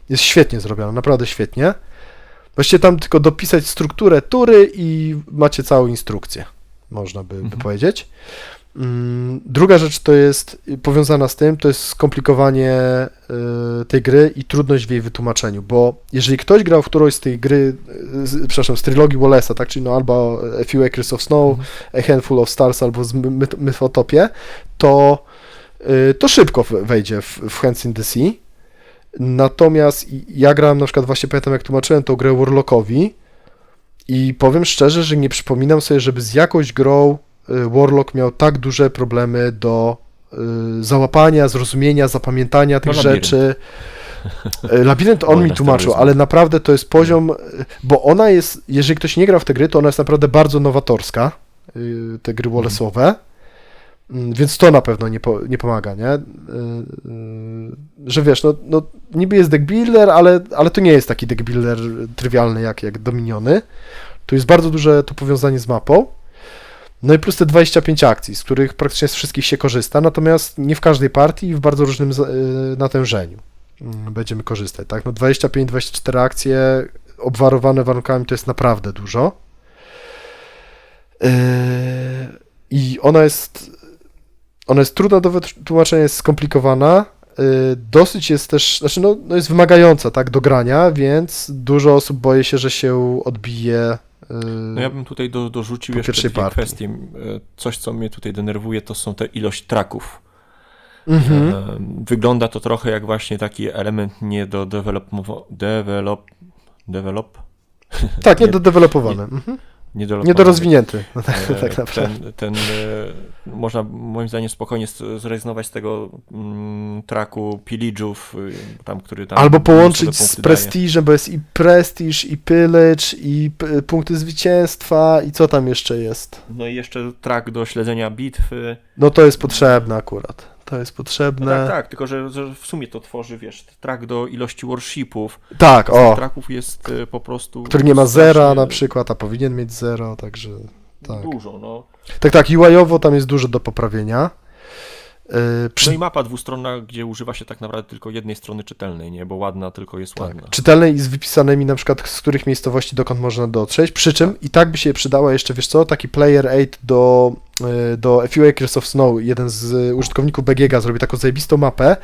Jest świetnie zrobiona, naprawdę świetnie. Właściwie tam tylko dopisać strukturę tury i macie całą instrukcję, można by powiedzieć. Druga rzecz to jest powiązana z tym, to jest skomplikowanie tej gry i trudność w jej wytłumaczeniu, bo jeżeli ktoś grał w którąś z tej gry, z trylogii Wallace'a, tak, czyli no albo A Few Acres of Snow, A Handful of Stars, albo z Mythotopie, to szybko wejdzie w Hands in the Sea. Natomiast ja grałem na przykład, właśnie pamiętam jak tłumaczyłem tą grę Warlockowi i powiem szczerze, że nie przypominam sobie, żeby z jakąś grą Warlock miał tak duże problemy do załapania, zrozumienia, zapamiętania tych rzeczy. Labirynt on mi tłumaczył, ale naprawdę to jest poziom, bo ona jest, jeżeli ktoś nie grał w te gry, to ona jest naprawdę bardzo nowatorska, te gry Wallace'owe. Więc to na pewno nie pomaga, nie? Że wiesz, no niby jest deck builder, ale to nie jest taki deck builder trywialny jak Dominiony. Tu jest bardzo duże to powiązanie z mapą. No i plus te 25 akcji, z których praktycznie z wszystkich się korzysta, natomiast nie w każdej partii i w bardzo różnym natężeniu będziemy korzystać, tak? No 25-24 akcje obwarowane warunkami to jest naprawdę dużo. I ona jest trudna do wytłumaczenia, jest skomplikowana, dosyć jest też, znaczy no jest wymagająca, tak, do grania, więc dużo osób boi się, że się odbije. No ja bym tutaj dorzucił jeszcze dwie kwestie. Coś, co mnie tutaj denerwuje, to są te ilość traków. Wygląda to trochę jak właśnie taki element nie do Tak, niedodewelopowany. Niedorozwinięty, tak naprawdę. Można moim zdaniem spokojnie zrezygnować z tego traku pillage'ów, który tam... Albo połączyć z prestiżem, bo jest i prestiż, i pillage, i punkty zwycięstwa, i co tam jeszcze jest? No i jeszcze trak do śledzenia bitwy. No to jest potrzebne akurat. To jest potrzebne. No tak, tylko że w sumie to tworzy, wiesz, trak do ilości worshipów. Tak, traków jest po prostu... Który nie ma zera na przykład, a powinien mieć 0, także... Tak. Dużo, no. Tak, UI-owo tam jest dużo do poprawienia. No i mapa dwustronna, gdzie używa się tak naprawdę tylko jednej strony czytelnej, nie? Bo ładna tylko jest ładna. Czytelnej i z wypisanymi na przykład z których miejscowości dokąd można dotrzeć, przy czym i tak by się przydała jeszcze, wiesz co, taki player aid do A Few Acres of Snow. Jeden z użytkowników BGG zrobi taką zajebistą mapę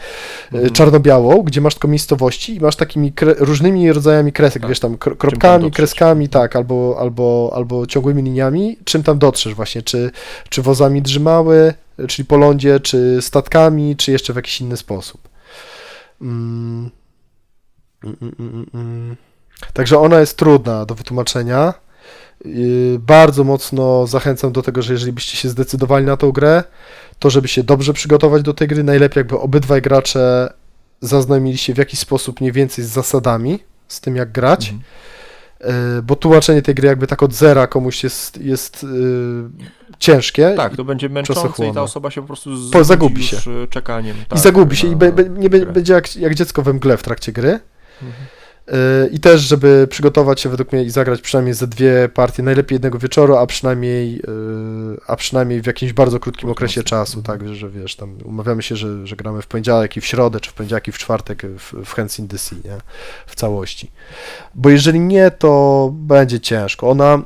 czarno-białą, gdzie masz tylko miejscowości i masz takimi różnymi rodzajami kresek, wiesz, tam kropkami, kreskami, tak, albo ciągłymi liniami, czym tam dotrzesz właśnie, czy wozami drzymały, czyli po lądzie, czy statkami, czy jeszcze w jakiś inny sposób. Także ona jest trudna do wytłumaczenia. Bardzo mocno zachęcam do tego, że jeżeli byście się zdecydowali na tą grę, to żeby się dobrze przygotować do tej gry, najlepiej jakby obydwaj gracze zaznajomili się w jakiś sposób mniej więcej z zasadami, z tym jak grać, bo tłumaczenie tej gry jakby tak od zera komuś jest ciężkie. Tak, to będzie męczące i ta osoba się po prostu zagubi się czekaniem. Tak, i zagubi się i będzie jak dziecko we mgle w trakcie gry. I też, żeby przygotować się według mnie i zagrać przynajmniej ze 2 partie, najlepiej jednego wieczoru, a przynajmniej w jakimś bardzo krótkim okresie czasu, tak, że wiesz, tam umawiamy się, że gramy w poniedziałek i w środę, czy w poniedziałek i w czwartek w Hands in the Sea, nie? W całości. Bo jeżeli nie, to będzie ciężko. Ona,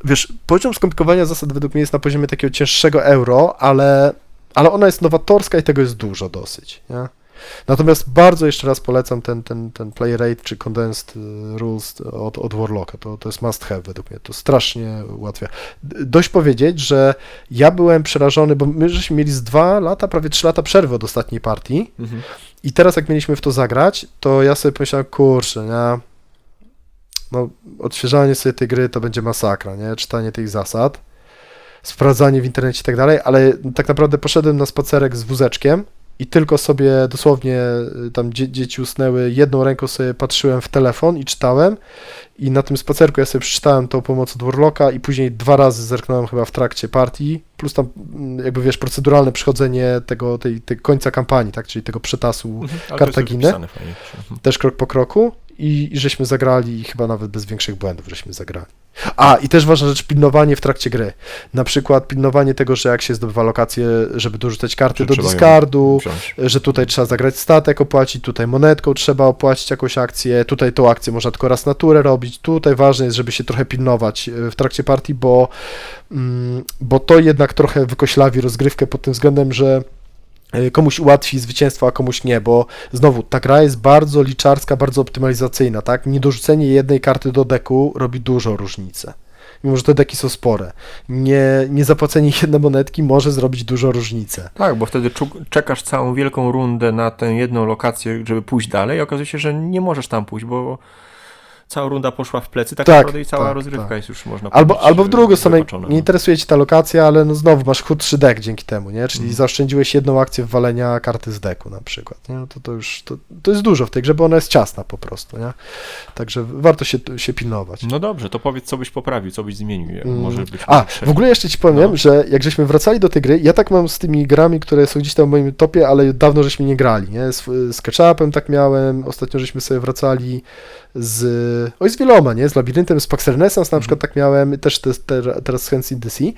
wiesz, poziom skomplikowania zasad według mnie jest na poziomie takiego cięższego euro, ale ona jest nowatorska i tego jest dużo dosyć, nie? Natomiast bardzo jeszcze raz polecam ten play rate czy condensed rules od Warlocka. To jest must have według mnie. To strasznie ułatwia. Dość powiedzieć, że ja byłem przerażony, bo my żeśmy mieli z 2 lata, prawie 3 lata przerwy od ostatniej partii i teraz jak mieliśmy w to zagrać, to ja sobie pomyślałem, kurczę, nie? No, odświeżanie sobie tej gry to będzie masakra, nie? Czytanie tych zasad, sprawdzanie w internecie i tak dalej, ale tak naprawdę poszedłem na spacerek z wózeczkiem i tylko sobie dosłownie tam dzieci usnęły, jedną ręką sobie patrzyłem w telefon i czytałem i na tym spacerku ja sobie przeczytałem tą pomoc od Warlocka i później 2 razy zerknąłem chyba w trakcie partii, plus tam jakby wiesz, proceduralne przychodzenie tej końca kampanii, tak, czyli tego przetasu Kartaginy, też krok po kroku i żeśmy zagrali chyba nawet bez większych błędów, żeśmy zagrali. I też ważna rzecz, pilnowanie w trakcie gry. Na przykład pilnowanie tego, że jak się zdobywa lokację, żeby dorzucać karty do discardu, że tutaj trzeba zagrać statek, opłacić, tutaj monetką trzeba opłacić jakąś akcję, tutaj tą akcję można tylko raz na turę robić. Tutaj ważne jest, żeby się trochę pilnować w trakcie partii, bo to jednak trochę wykoślawi rozgrywkę pod tym względem, że komuś ułatwi zwycięstwo, a komuś nie, bo znowu ta gra jest bardzo liczarska, bardzo optymalizacyjna, tak? Niedorzucenie jednej karty do deku robi dużą różnicę. Mimo że te deki są spore. Nie zapłacenie jednej monetki może zrobić dużą różnicę. Tak, bo wtedy czekasz całą wielką rundę na tę jedną lokację, żeby pójść dalej, i okazuje się, że nie możesz tam pójść, bo cała runda poszła w plecy, tak naprawdę i cała rozgrywka jest już, można powiedzieć, albo w drugą stronę, nie interesuje cię ta lokacja, ale no znowu masz chudszy deck dzięki temu, nie? Czyli zaoszczędziłeś jedną akcję wwalenia karty z deku na przykład, nie? No to jest dużo w tej grze, bo ona jest ciasna po prostu, nie? Także warto się pilnować. No dobrze, to powiedz, co byś poprawił, co byś zmienił. Może być w ogóle jeszcze ci powiem, że jak żeśmy wracali do tej gry, ja tak mam z tymi grami, które są gdzieś tam w moim topie, ale dawno żeśmy nie grali, nie? Z Ketchupem tak miałem, ostatnio żeśmy sobie wracali z wieloma, nie? Z Labiryntem, z Pax Renaissance na przykład tak miałem, też teraz z Hands in the Sea,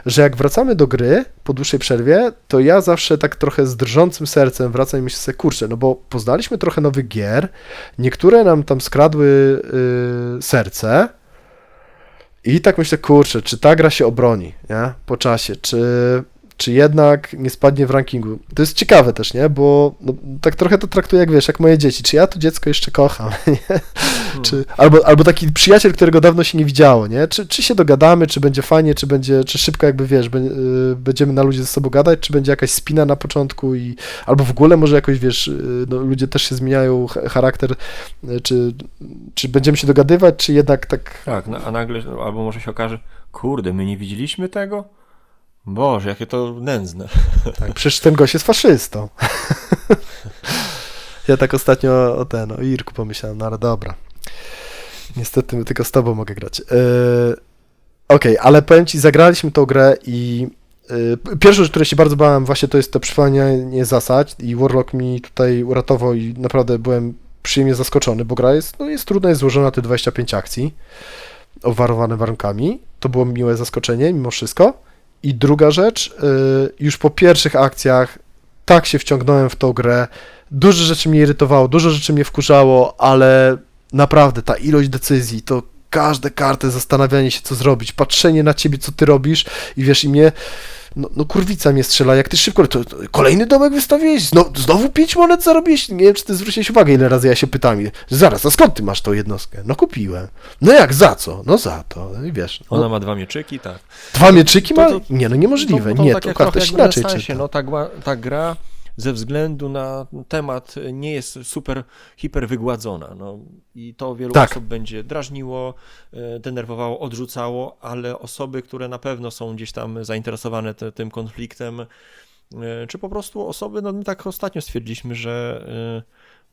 że jak wracamy do gry po dłuższej przerwie, to ja zawsze tak trochę z drżącym sercem wracam i myślę sobie, kurczę, no bo poznaliśmy trochę nowych gier, niektóre nam tam skradły serce i tak myślę, kurczę, czy ta gra się obroni, nie? Po czasie, czy jednak nie spadnie w rankingu. To jest ciekawe też, nie? Bo no, tak trochę to traktuję jak, wiesz, jak moje dzieci. Czy ja to dziecko jeszcze kocham, nie? Albo taki przyjaciel, którego dawno się nie widziało, nie? Czy się dogadamy, czy będzie fajnie, czy szybko jakby, wiesz, będziemy na ludzie ze sobą gadać, czy będzie jakaś spina na początku albo w ogóle może jakoś, wiesz, no, ludzie też się zmieniają, charakter, czy będziemy się dogadywać, czy jednak tak... Tak, a nagle, albo może się okaże, kurde, my nie widzieliśmy tego? Boże, jakie to nędzne. Tak, przecież ten gość jest faszystą. Ja tak ostatnio o Irku pomyślałem, no ale dobra. Niestety tylko z tobą mogę grać. Okej, ale powiem ci, zagraliśmy tą grę i pierwszą rzecz, której się bardzo bałem, właśnie to jest to przypomnienie zasad i Warlock mi tutaj uratował i naprawdę byłem przyjemnie zaskoczony, bo gra jest trudna, jest złożona, te 25 akcji obwarowane warunkami. To było miłe zaskoczenie mimo wszystko. I druga rzecz, już po pierwszych akcjach tak się wciągnąłem w tą grę, dużo rzeczy mnie irytowało, dużo rzeczy mnie wkurzało, ale naprawdę ta ilość decyzji, to każde karty, zastanawianie się co zrobić, patrzenie na ciebie, co ty robisz i wiesz, i mnie, no kurwica mnie strzela, jak ty szybko, to kolejny domek wystawiłeś, znowu 5 monet zarobiłeś, nie wiem, czy ty zwróciłeś uwagę, ile razy ja się pytam, zaraz, a skąd ty masz tą jednostkę? No kupiłem. No jak, za co? No za to, no i wiesz. No. Ona ma 2 mieczyki, tak. 2 mieczyki ma? Nie, no niemożliwe, nie, tak to karta się inaczej czyta. No ta gra ze względu na temat nie jest super, hiper wygładzona. No, i to wielu osób będzie drażniło, denerwowało, odrzucało, ale osoby, które na pewno są gdzieś tam zainteresowane tym konfliktem, czy po prostu osoby, no tak ostatnio stwierdziliśmy, że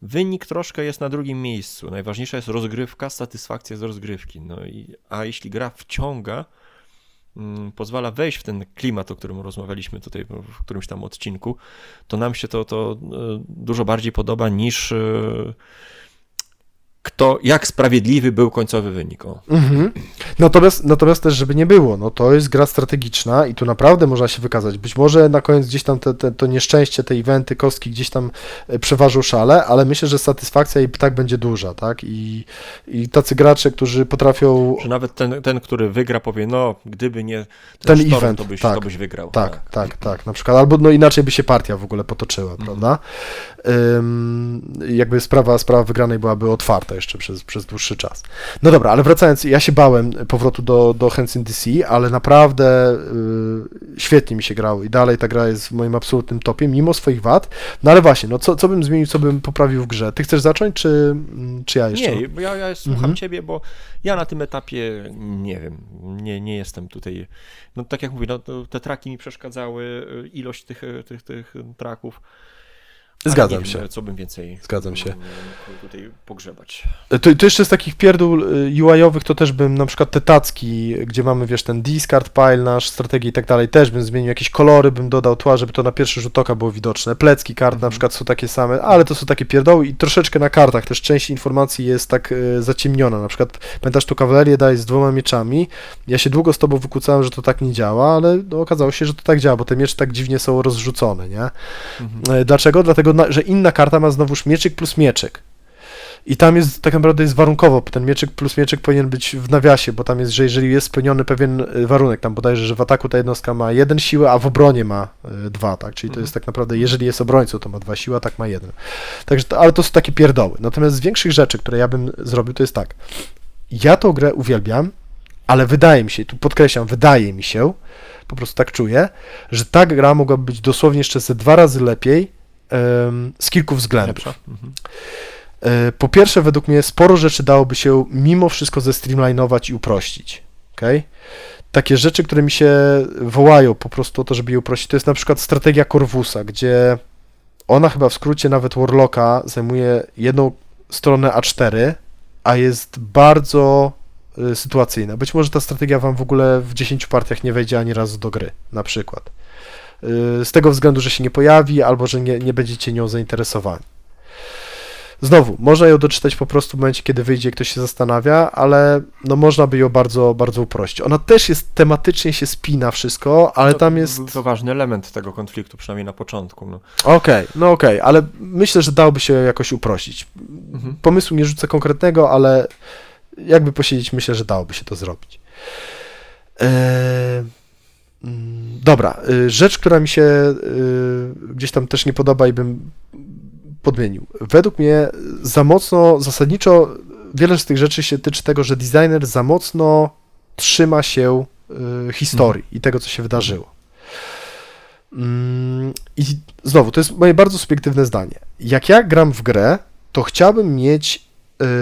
wynik troszkę jest na drugim miejscu. Najważniejsza jest rozgrywka, satysfakcja z rozgrywki. No a jeśli gra wciąga, pozwala wejść w ten klimat, o którym rozmawialiśmy tutaj w którymś tam odcinku, to nam się to dużo bardziej podoba jak sprawiedliwy był końcowy wynik. O. Mhm. Natomiast też, żeby nie było, no to jest gra strategiczna i tu naprawdę można się wykazać. Być może na koniec gdzieś tam to nieszczęście, te eventy, kostki gdzieś tam przeważą szale, ale myślę, że satysfakcja i tak będzie duża, tak? I tacy gracze, którzy potrafią... Że nawet ten, który wygra, powie, no gdyby nie ten sztorm, event, to byś wygrał. Tak, na przykład. Albo no inaczej by się partia w ogóle potoczyła, prawda? Jakby sprawa wygranej byłaby otwarta jeszcze przez dłuższy czas. No dobra, ale wracając, ja się bałem powrotu do Henshin DC, ale naprawdę świetnie mi się grało i dalej ta gra jest w moim absolutnym topie, mimo swoich wad. No ale właśnie, no co bym zmienił, co bym poprawił w grze? Ty chcesz zacząć, czy ja jeszcze? Nie, bo ja słucham ciebie, bo ja na tym etapie nie wiem, nie jestem tutaj, no tak jak mówię, no, te traki mi przeszkadzały, ilość tych traków. Zgadzam się. Co bym więcej Zgadzam się. tutaj pogrzebać. To jeszcze z takich pierdół UI-owych to też bym na przykład te tacki, gdzie mamy, wiesz, ten discard pile nasz, strategię i tak dalej, też bym zmienił, jakieś kolory bym dodał, tła, żeby to na pierwszy rzut oka było widoczne. Plecki kart na przykład są takie same, ale to są takie pierdoły i troszeczkę na kartach też część informacji jest tak zaciemniona. Na przykład pamiętasz, tu kawalerię daj z 2 mieczami. Ja się długo z tobą wykłócałem, że to tak nie działa, ale no, okazało się, że to tak działa, bo te miecze tak dziwnie są rozrzucone, nie? Dlaczego? Dlatego, że inna karta ma znowuż mieczyk plus mieczyk. I tam jest, tak naprawdę jest warunkowo, ten mieczyk plus mieczyk powinien być w nawiasie, bo tam jest, że jeżeli jest spełniony pewien warunek, tam bodajże, że w ataku ta jednostka ma 1 siłę, a w obronie ma 2, tak? Czyli to jest tak naprawdę, jeżeli jest obrońcą, to ma 2 siły, a tak ma 1. Także, ale to są takie pierdoły. Natomiast z większych rzeczy, które ja bym zrobił, to jest tak. Ja tą grę uwielbiam, ale wydaje mi się, tu podkreślam, wydaje mi się, po prostu tak czuję, że ta gra mogłaby być dosłownie jeszcze ze 2 razy lepiej z kilku względów. Po pierwsze, według mnie sporo rzeczy dałoby się mimo wszystko zestreamlinować i uprościć. Okay? Takie rzeczy, które mi się wołają po prostu o to, żeby je uprościć, to jest na przykład strategia Corvusa, gdzie ona chyba w skrócie nawet Warlocka zajmuje jedną stronę A4, a jest bardzo sytuacyjna. Być może ta strategia wam w ogóle w 10 partiach nie wejdzie ani razu do gry, na przykład. Z tego względu, że się nie pojawi, albo że nie będziecie nią zainteresowani. Znowu, można ją doczytać po prostu w momencie, kiedy wyjdzie, ktoś się zastanawia, ale no można by ją bardzo, bardzo uprościć. Ona też jest, tematycznie się spina wszystko, ale tam jest... To ważny element tego konfliktu, przynajmniej na początku. No. Okej, ale myślę, że dałoby się jakoś uprościć. Pomysłu nie rzucę konkretnego, ale jakby posiedzieć, myślę, że dałoby się to zrobić. Dobra, rzecz, która mi się gdzieś tam też nie podoba i bym podmienił. Według mnie zasadniczo wiele z tych rzeczy się tyczy tego, że designer za mocno trzyma się historii i tego, co się wydarzyło. I znowu, to jest moje bardzo subiektywne zdanie. Jak ja gram w grę, to chciałbym mieć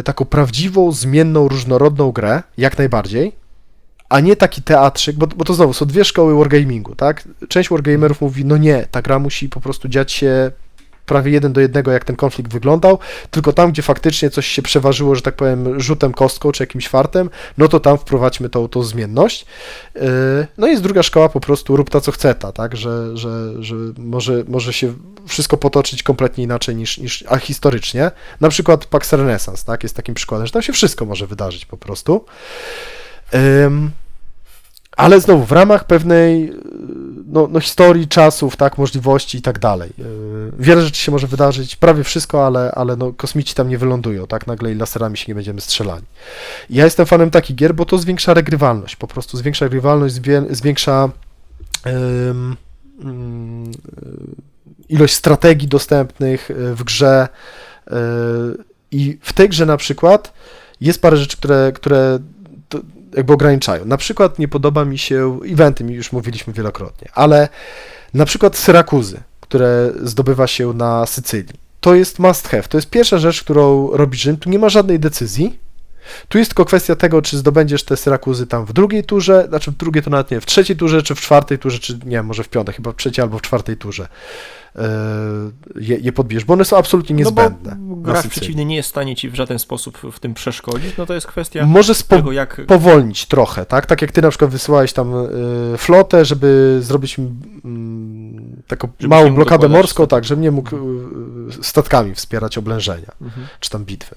taką prawdziwą, zmienną, różnorodną grę, jak najbardziej, a nie taki teatrzyk, bo to znowu są dwie szkoły wargamingu, tak? Część wargamerów mówi, no nie, ta gra musi po prostu dziać się prawie 1 do 1, jak ten konflikt wyglądał, tylko tam, gdzie faktycznie coś się przeważyło, że tak powiem, rzutem kostką czy jakimś fartem, no to tam wprowadźmy tą zmienność. No i jest druga szkoła, po prostu rób ta, co chce ta, tak, że może się wszystko potoczyć kompletnie inaczej niż historycznie. Na przykład Pax Renaissance, tak, jest takim przykładem, że tam się wszystko może wydarzyć po prostu. Ale znowu w ramach pewnej no historii, czasów, tak, możliwości i tak dalej. Wiele rzeczy się może wydarzyć, prawie wszystko, ale no, kosmici tam nie wylądują, tak, nagle i laserami się nie będziemy strzelani. Ja jestem fanem takich gier, bo to zwiększa regrywalność, po prostu zwiększa regrywalność, zwiększa ilość strategii dostępnych w grze i w tej grze na przykład jest parę rzeczy, które jakby ograniczają. Na przykład nie podoba mi się, eventy, już mówiliśmy wielokrotnie, ale na przykład Syrakuzy, które zdobywa się na Sycylii. To jest must have, to jest pierwsza rzecz, którą robi Rzym, tu nie ma żadnej decyzji, tu jest tylko kwestia tego, czy zdobędziesz te Syrakuzy tam w drugiej turze, znaczy w drugiej to nawet nie, w trzeciej turze, czy w czwartej turze, czy nie, może w piątej, chyba w trzeciej albo w czwartej turze je podbierz, bo one są absolutnie niezbędne. No bo gracz przeciwny nie jest w stanie ci w żaden sposób w tym przeszkodzić, no to jest kwestia może tego, jak... powolnić trochę, tak? Tak jak ty na przykład wysyłałeś tam flotę, żeby zrobić taką małą blokadę morską, tak, żeby nie mógł statkami wspierać oblężenia, czy tam bitwy.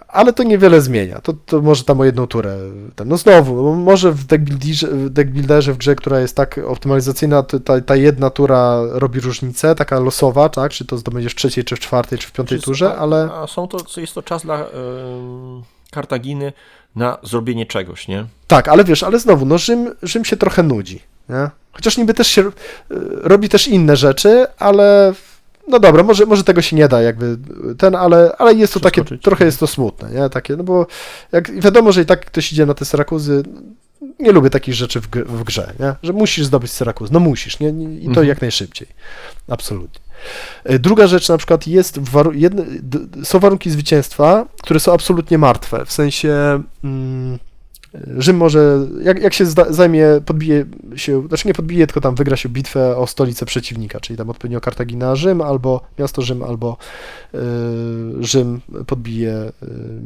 Ale to niewiele zmienia. To może tam o jedną turę. No znowu, no może w deckbuilderze, w grze, która jest tak optymalizacyjna, ta jedna tura robi różnicę, taka losowa, tak? Czy to zdobędziesz w trzeciej, czy w czwartej, czy w piątej turze, ale... A jest to czas dla Kartaginy na zrobienie czegoś, nie? Tak, ale wiesz, ale znowu, no Rzym się trochę nudzi, nie? Chociaż niby też się robi też inne rzeczy, ale no dobra, może tego się nie da jakby ale jest to takie, trochę jest to smutne, nie? Takie, no bo jak wiadomo, że i tak ktoś idzie na te Syrakuzy, nie lubię takich rzeczy w grze, nie? Że musisz zdobyć Syrakuzy, no musisz, nie? I to jak najszybciej, absolutnie. Druga rzecz na przykład jest, są warunki zwycięstwa, które są absolutnie martwe, w sensie Rzym może, jak się podbije się, znaczy nie podbije, tylko tam wygra się bitwę o stolicę przeciwnika, czyli tam odpowiednio Kartagina Rzym, albo miasto Rzym, albo Rzym podbije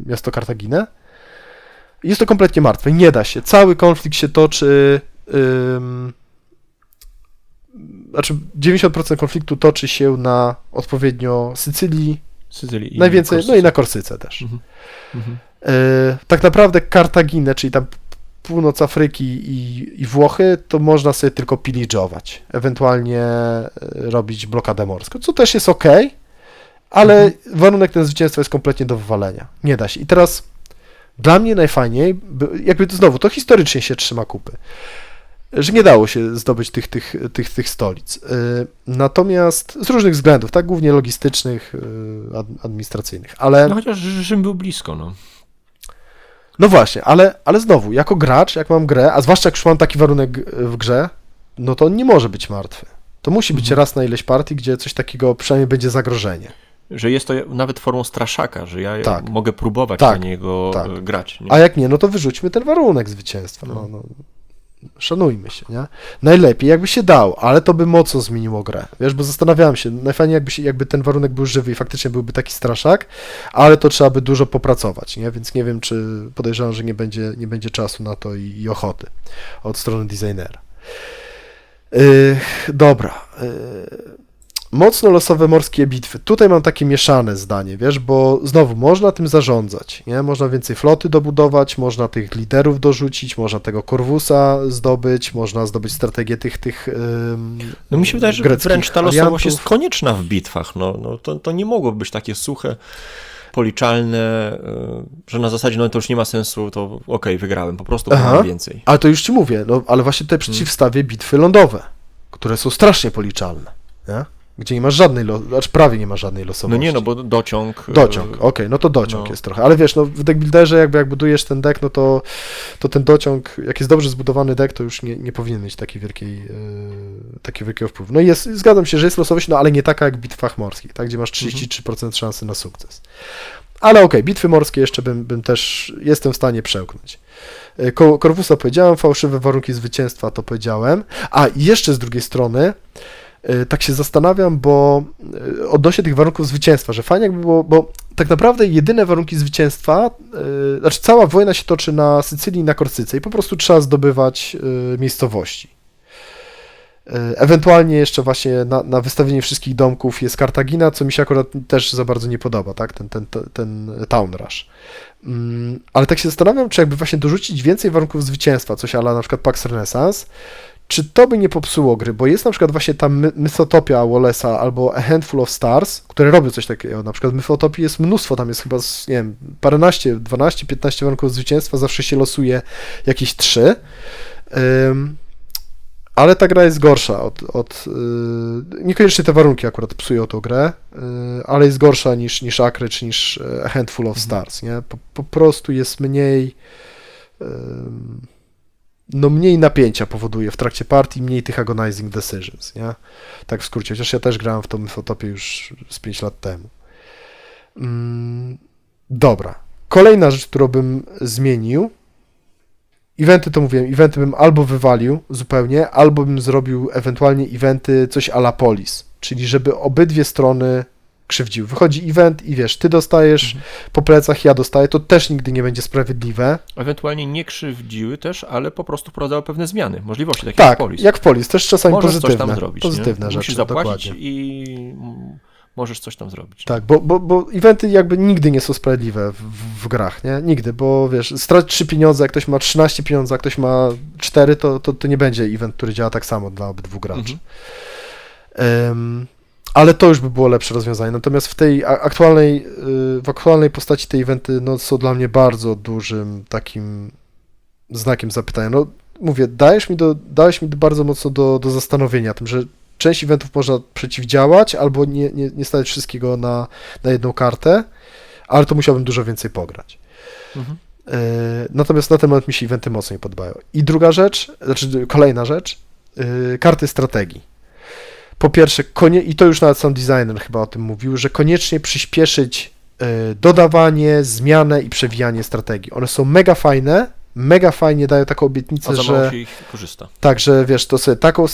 miasto Kartaginę. Jest to kompletnie martwe, nie da się. Cały konflikt się toczy, znaczy 90% konfliktu toczy się na odpowiednio Sycylii najwięcej, no i na Korsyce też. Tak naprawdę Kartaginę, czyli tam północ Afryki i Włochy, to można sobie tylko pilidżować, ewentualnie robić blokadę morską, co też jest ok, ale warunek ten zwycięstwa jest kompletnie do wywalenia. Nie da się. I teraz dla mnie najfajniej, jakby to znowu, to historycznie się trzyma kupy, że nie dało się zdobyć tych stolic. Natomiast z różnych względów, tak, głównie logistycznych, administracyjnych, ale... No chociaż Rzym był blisko, no. No właśnie, ale znowu, jako gracz, jak mam grę, a zwłaszcza jak już mam taki warunek w grze, no to on nie może być martwy. To musi być raz na ileś partii, gdzie coś takiego przynajmniej będzie zagrożenie. Że jest to nawet formą straszaka, że ja mogę próbować na niego grać. Nie? A jak nie, no to wyrzućmy ten warunek zwycięstwa. No. Szanujmy się, nie? Najlepiej jakby się dało, ale to by mocno zmieniło grę, wiesz, bo zastanawiałem się, najfajniej jakby ten warunek był żywy i faktycznie byłby taki straszak, ale to trzeba by dużo popracować, nie? Więc nie wiem, czy podejrzewam, że nie będzie czasu na to i ochoty od strony designera. Dobra. Mocno losowe morskie bitwy. Tutaj mam takie mieszane zdanie, wiesz, bo znowu można tym zarządzać, nie? Można więcej floty dobudować, można tych liderów dorzucić, można tego Korwusa zdobyć, można zdobyć strategię tych no mi się wydaje, że wręcz ta losowość jest konieczna w bitwach, to nie mogło być takie suche, policzalne, że na zasadzie, no to już nie ma sensu, to okej, wygrałem, po prostu mam więcej. Ale to już ci mówię, no ale właśnie tutaj przeciwstawię bitwy lądowe, które są strasznie policzalne, nie? Gdzie nie masz żadnej, znaczy prawie nie ma żadnej losowości. No nie, no bo dociąg... Okej, no to dociąg jest trochę, ale wiesz, no w deckbuilderze jak budujesz ten deck, no to ten dociąg, jak jest dobrze zbudowany deck, to już nie powinien mieć takiego wielkiego wpływu. No i zgadzam się, że jest losowość, no ale nie taka jak w bitwach morskich, tak, gdzie masz 33% szansy na sukces. Ale okej, bitwy morskie jeszcze bym też, jestem w stanie przełknąć. Korwusa powiedziałem, fałszywe warunki zwycięstwa to powiedziałem, a jeszcze z drugiej strony tak się zastanawiam, bo odnośnie tych warunków zwycięstwa, że fajnie jakby było, bo tak naprawdę jedyne warunki zwycięstwa, znaczy cała wojna się toczy na Sycylii i na Korsyce i po prostu trzeba zdobywać miejscowości. Ewentualnie jeszcze właśnie na wystawienie wszystkich domków jest Kartagina, co mi się akurat też za bardzo nie podoba, tak, ten Town Rush. Ale tak się zastanawiam, czy jakby właśnie dorzucić więcej warunków zwycięstwa, coś ala na przykład Pax Renaissance, czy to by nie popsuło gry, bo jest na przykład właśnie ta Mythotopia Wallace'a albo A Handful of Stars, które robią coś takiego, na przykład w Mythotopii jest mnóstwo, tam jest chyba, nie wiem, paręnaście, 12, 15 warunków zwycięstwa, zawsze się losuje jakieś 3, ale ta gra jest gorsza niekoniecznie te warunki akurat psują tą grę, ale jest gorsza niż Acre czy niż A Handful of Stars, nie? Po prostu jest mniej napięcia powoduje w trakcie partii, mniej tych agonizing decisions, nie? Tak w skrócie, chociaż ja też grałem w tą Mythotopię już z 5 lat temu. Dobra. Kolejna rzecz, którą bym zmienił, eventy to mówiłem, eventy bym albo wywalił zupełnie, albo bym zrobił ewentualnie eventy coś à la Polis, czyli żeby obydwie strony krzywdził. Wychodzi event i wiesz, ty dostajesz po plecach, ja dostaję, to też nigdy nie będzie sprawiedliwe. Ewentualnie nie krzywdziły też, ale po prostu wprowadzały pewne zmiany, możliwości, takie jak jak w Polis. Jak w Polis, też czasami możesz pozytywne. Coś tam zrobić, pozytywne rzeczy, musisz zapłacić dokładnie. i możesz coś tam zrobić. Tak, bo eventy jakby nigdy nie są sprawiedliwe w grach, nie? Nigdy, bo wiesz, strać 3 pieniądze, jak ktoś ma 13 pieniędzy, a ktoś ma 4, to nie będzie event, który działa tak samo dla obydwu graczy. Ale to już by było lepsze rozwiązanie. Natomiast w tej aktualnej postaci te eventy no, są dla mnie bardzo dużym takim znakiem zapytania. No mówię, dałeś mi bardzo mocno do zastanowienia tym, że część eventów można przeciwdziałać albo nie stawiać wszystkiego na jedną kartę, ale to musiałbym dużo więcej pograć. Natomiast na ten moment mi się eventy mocno nie podobają. I druga rzecz, znaczy kolejna rzecz, karty strategii. Po pierwsze, i to już nawet sam designer chyba o tym mówił, że koniecznie przyspieszyć dodawanie, zmianę i przewijanie strategii. One są mega fajnie dają taką obietnicę, że... A za mało się ich korzysta. Tak, że wiesz, to sobie taką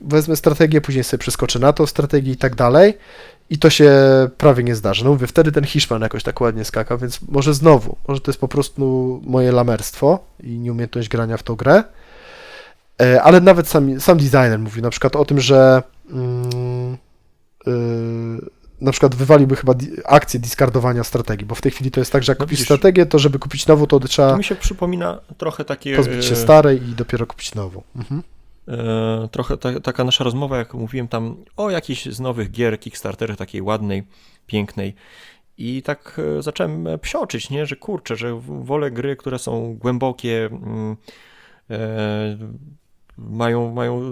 wezmę strategię, później sobie przeskoczę na tą strategię i tak dalej i to się prawie nie zdarzy. No mówię, wtedy ten Hiszpan jakoś tak ładnie skakał, więc może to jest po prostu moje lamerstwo i nieumiejętność grania w tą grę, ale nawet sam designer mówi na przykład o tym, że na przykład wywaliłby chyba akcję discardowania strategii, bo w tej chwili to jest tak, że jak kupisz strategię, to żeby kupić nową, to trzeba... To mi się przypomina trochę takie... Pozbyć się starej i dopiero kupić nową. Trochę taka nasza rozmowa, jak mówiłem tam o jakiejś z nowych gier Kickstarter, takiej ładnej, pięknej i tak zacząłem psioczyć, nie, że kurczę, że wolę gry, które są głębokie, mają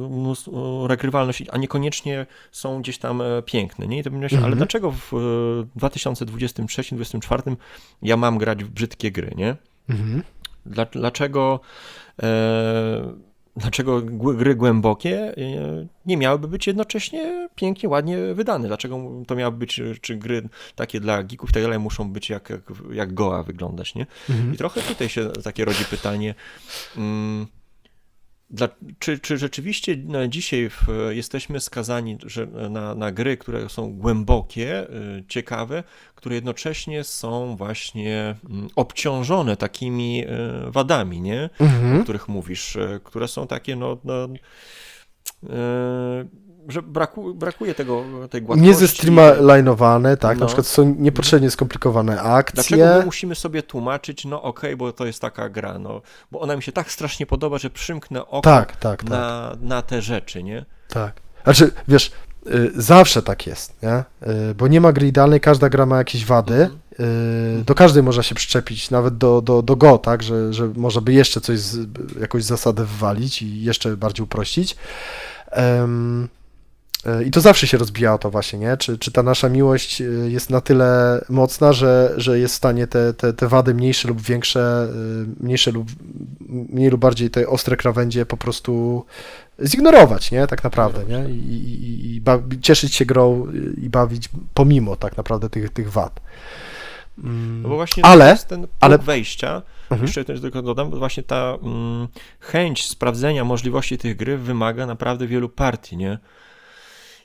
mnóstwo regrywalność, a niekoniecznie są gdzieś tam piękne, nie? I to bym myślał, ale dlaczego w 2023-2024 ja mam grać w brzydkie gry, nie? Dlaczego gry głębokie nie miałyby być jednocześnie pięknie, ładnie wydane? Dlaczego to miały być, czy gry takie dla geeków i tak dalej muszą być jak Goa wyglądać, nie? I trochę tutaj się takie rodzi pytanie, czy rzeczywiście dzisiaj jesteśmy skazani na gry, które są głębokie, ciekawe, które jednocześnie są właśnie obciążone takimi wadami, nie? O których mówisz, które są takie, że brakuje tej głębokości. Nie zestreamlinowane, tak, na przykład są niepotrzebnie skomplikowane akcje. Dlaczego my musimy sobie tłumaczyć, bo to jest taka gra, bo ona mi się tak strasznie podoba, że przymknę oko na te rzeczy, nie? Tak. Znaczy, wiesz, zawsze tak jest, nie? Bo nie ma gry idealnej, każda gra ma jakieś wady, do każdej można się przyczepić, nawet do Go, tak, że można by jeszcze jakąś zasadę wywalić i jeszcze bardziej uprościć. I to zawsze się rozbija o to właśnie, nie? Czy ta nasza miłość jest na tyle mocna, że jest w stanie te wady mniejsze lub większe, mniej lub bardziej te ostre krawędzie po prostu zignorować, nie? Tak naprawdę, nie? I cieszyć się grą i bawić pomimo tak naprawdę tych wad. No bo właśnie to jest ten punkt wejścia, jeszcze tylko dodam, właśnie ta chęć sprawdzenia możliwości tych gry wymaga naprawdę wielu partii, nie?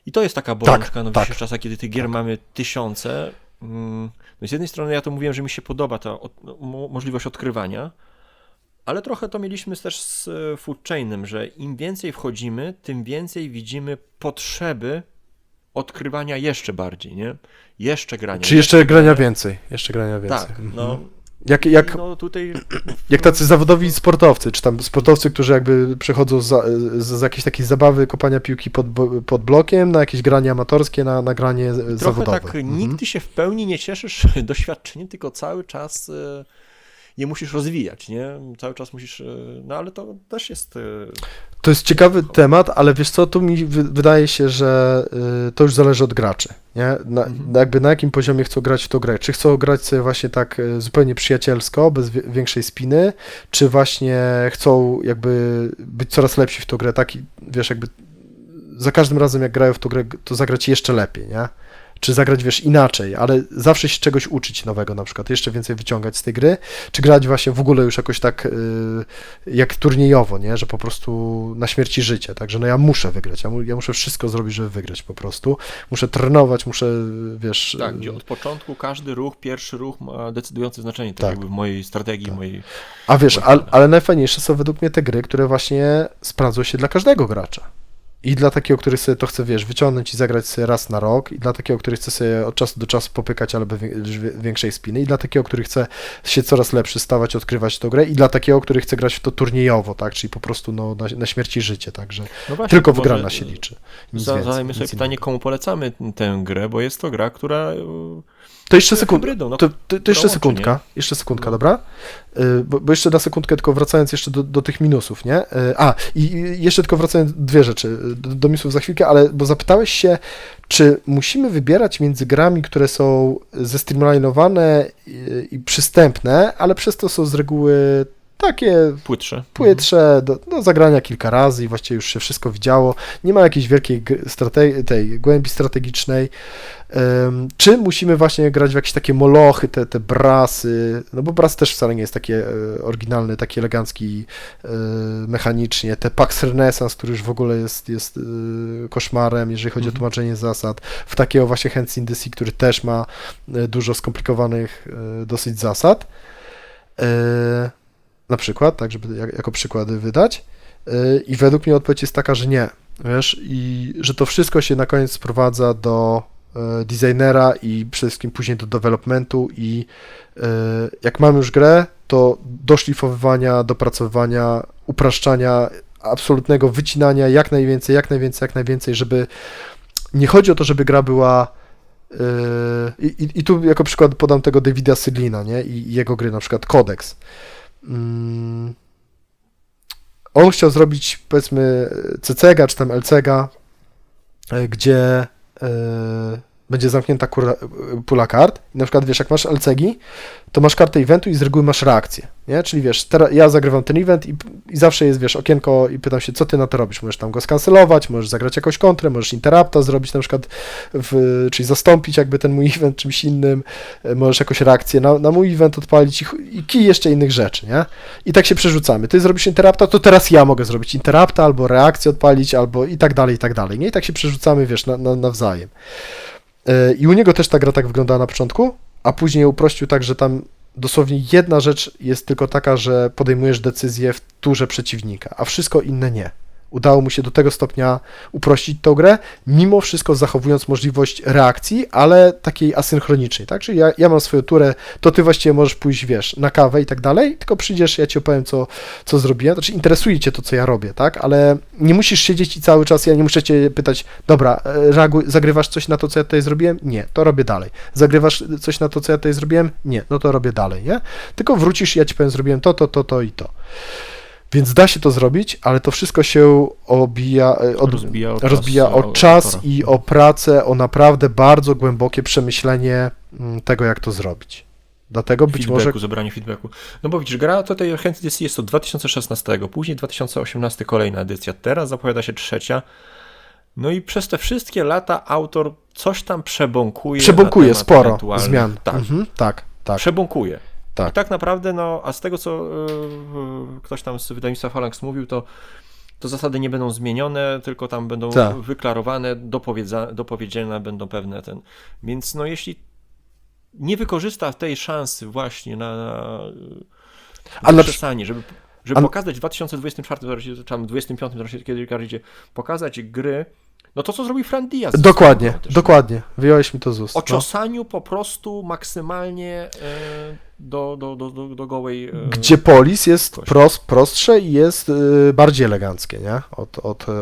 I to jest taka bolączka w dzisiejszych czasach, kiedy tych gier mamy tysiące. No z jednej strony ja to mówiłem, że mi się podoba ta możliwość odkrywania, ale trochę to mieliśmy też z Food Chainem, że im więcej wchodzimy, tym więcej widzimy potrzeby odkrywania jeszcze bardziej, nie? Jeszcze grania. Czy jeszcze grania więcej. Tak, Jak tacy zawodowi sportowcy, czy tam sportowcy, którzy jakby przechodzą z jakiejś takiej zabawy kopania piłki pod blokiem na jakieś granie amatorskie, na granie zawodowe. Trochę tak, nigdy się w pełni nie cieszysz doświadczeniem, tylko cały czas je musisz rozwijać, nie? Cały czas musisz, ale to też jest... To jest ciekawy temat, ale wiesz co, tu mi wydaje się, że to już zależy od graczy, nie? Jakby na jakim poziomie chcą grać w tą grę. Czy chcą grać sobie właśnie tak zupełnie przyjacielsko, bez większej spiny, czy właśnie chcą jakby być coraz lepsi w tą grę, tak, wiesz, jakby za każdym razem jak grają w tą grę, to zagrać jeszcze lepiej, nie? Czy zagrać, wiesz, inaczej, ale zawsze się czegoś uczyć nowego, na przykład jeszcze więcej wyciągać z tej gry, czy grać właśnie w ogóle już jakoś tak jak turniejowo, nie, że po prostu na śmierć i życie, także ja muszę wygrać, ja muszę wszystko zrobić, żeby wygrać po prostu, muszę trenować, wiesz... Tak, gdzie od początku każdy ruch, pierwszy ruch ma decydujące znaczenie, tak jakby w mojej strategii, mojej... A wiesz, ale najfajniejsze są według mnie te gry, które właśnie sprawdzą się dla każdego gracza. I dla takiego, który sobie to chce, wiesz, wyciągnąć i zagrać sobie raz na rok, i dla takiego, który chce sobie od czasu do czasu popykać, ale bez większej spiny, i dla takiego, który chce się coraz lepszy stawać, odkrywać tę grę, i dla takiego, który chce grać w to turniejowo, tak, czyli po prostu no, na śmierć i życie, także No właśnie, tylko to może wygrana się liczy. Zadajmy sobie pytanie, komu polecamy tę grę, bo jest to gra, która To jeszcze sekundka, hybrydą, no, to jeszcze łączy, sekundka, nie? jeszcze sekundka, dobra? Bo jeszcze na sekundkę, tylko wracając jeszcze do tych minusów, nie? I jeszcze tylko wracając, dwie rzeczy, do minusów za chwilkę, ale bo zapytałeś się, czy musimy wybierać między grami, które są zestreamlinowane i przystępne, ale przez to są z reguły takie płytsze. do zagrania kilka razy i właściwie już się wszystko widziało. Nie ma jakiejś wielkiej tej głębi strategicznej. Czy musimy właśnie grać w jakieś takie molochy, te brasy, no bo bras też wcale nie jest takie oryginalny, taki elegancki mechanicznie. Te Pax Renaissance, który już w ogóle jest koszmarem, jeżeli chodzi o tłumaczenie zasad. W takiego właśnie Hands in the Sea, który też ma dużo skomplikowanych dosyć zasad. Na przykład, tak, żeby jako przykłady wydać. I według mnie odpowiedź jest taka, że nie, wiesz, i że to wszystko się na koniec sprowadza do designera i przede wszystkim później do developmentu i jak mamy już grę, to doszlifowywania, dopracowywania, upraszczania, absolutnego wycinania jak najwięcej, żeby nie chodzi o to, żeby gra była i tu jako przykład podam tego Davida Sydlina, nie, i jego gry, na przykład Codex. On chciał zrobić, powiedzmy, CCG czy tam LCG, gdzie będzie zamknięta pula kart. I na przykład, wiesz, jak masz LCG, to masz kartę eventu i z reguły masz reakcję, nie? Czyli wiesz, teraz ja zagrywam ten event i zawsze jest, wiesz, okienko i pytam się, co ty na to robisz? Możesz tam go skancelować, możesz zagrać jakąś kontrę, możesz interrupta zrobić na przykład, czyli zastąpić jakby ten mój event czymś innym, możesz jakąś reakcję na mój event odpalić i kij jeszcze innych rzeczy, nie? I tak się przerzucamy. Ty zrobisz interrupta, to teraz ja mogę zrobić interrupta, albo reakcję odpalić, albo i tak dalej, nie? I tak się przerzucamy, wiesz, nawzajem. I u niego też ta gra tak wyglądała na początku, a później uprościł tak, że tam dosłownie jedna rzecz jest tylko taka, że podejmujesz decyzję w turze przeciwnika, a wszystko inne nie. Udało mu się do tego stopnia uprościć tą grę, mimo wszystko zachowując możliwość reakcji, ale takiej asynchronicznej, tak? Czyli ja mam swoją turę, to ty właściwie możesz pójść, wiesz, na kawę i tak dalej, tylko przyjdziesz, ja ci opowiem, co zrobiłem, znaczy interesuje cię to, co ja robię, tak? Ale nie musisz siedzieć i cały czas, ja nie muszę cię pytać, dobra, reaguj, zagrywasz coś na to, co ja tutaj zrobiłem? Nie, to robię dalej. Zagrywasz coś na to, co ja tutaj zrobiłem? Nie, no to robię dalej, nie? Tylko wrócisz i ja ci powiem, zrobiłem to i to. Więc da się to zrobić, ale to wszystko się rozbija o czas i o pracę, o naprawdę bardzo głębokie przemyślenie tego, jak to zrobić. Dlatego być może... Zebranie feedbacku. No bo widzisz, gra tutaj Hands in the Sea jest od 2016, później 2018 kolejna edycja, teraz zapowiada się trzecia. No i przez te wszystkie lata autor coś tam przebąkuje. Przebąkuje sporo zmian. Tak. Przebąkuje. Tak. I tak naprawdę, no, a z tego, co ktoś tam z wydawnictwa Phalanx mówił, to zasady nie będą zmienione, tylko tam będą wyklarowane, dopowiedziane będą pewne Więc no, jeśli nie wykorzysta tej szansy właśnie na przesanie, żeby pokazać w 2024 czy 2025, kiedy idzie, pokazać gry, no to co zrobił Frank Diaz. Dokładnie. Wyjąłeś mi to z ust. O ciosaniu po prostu maksymalnie do gołej... Gdzie Polis jest prostsze i jest bardziej eleganckie, nie?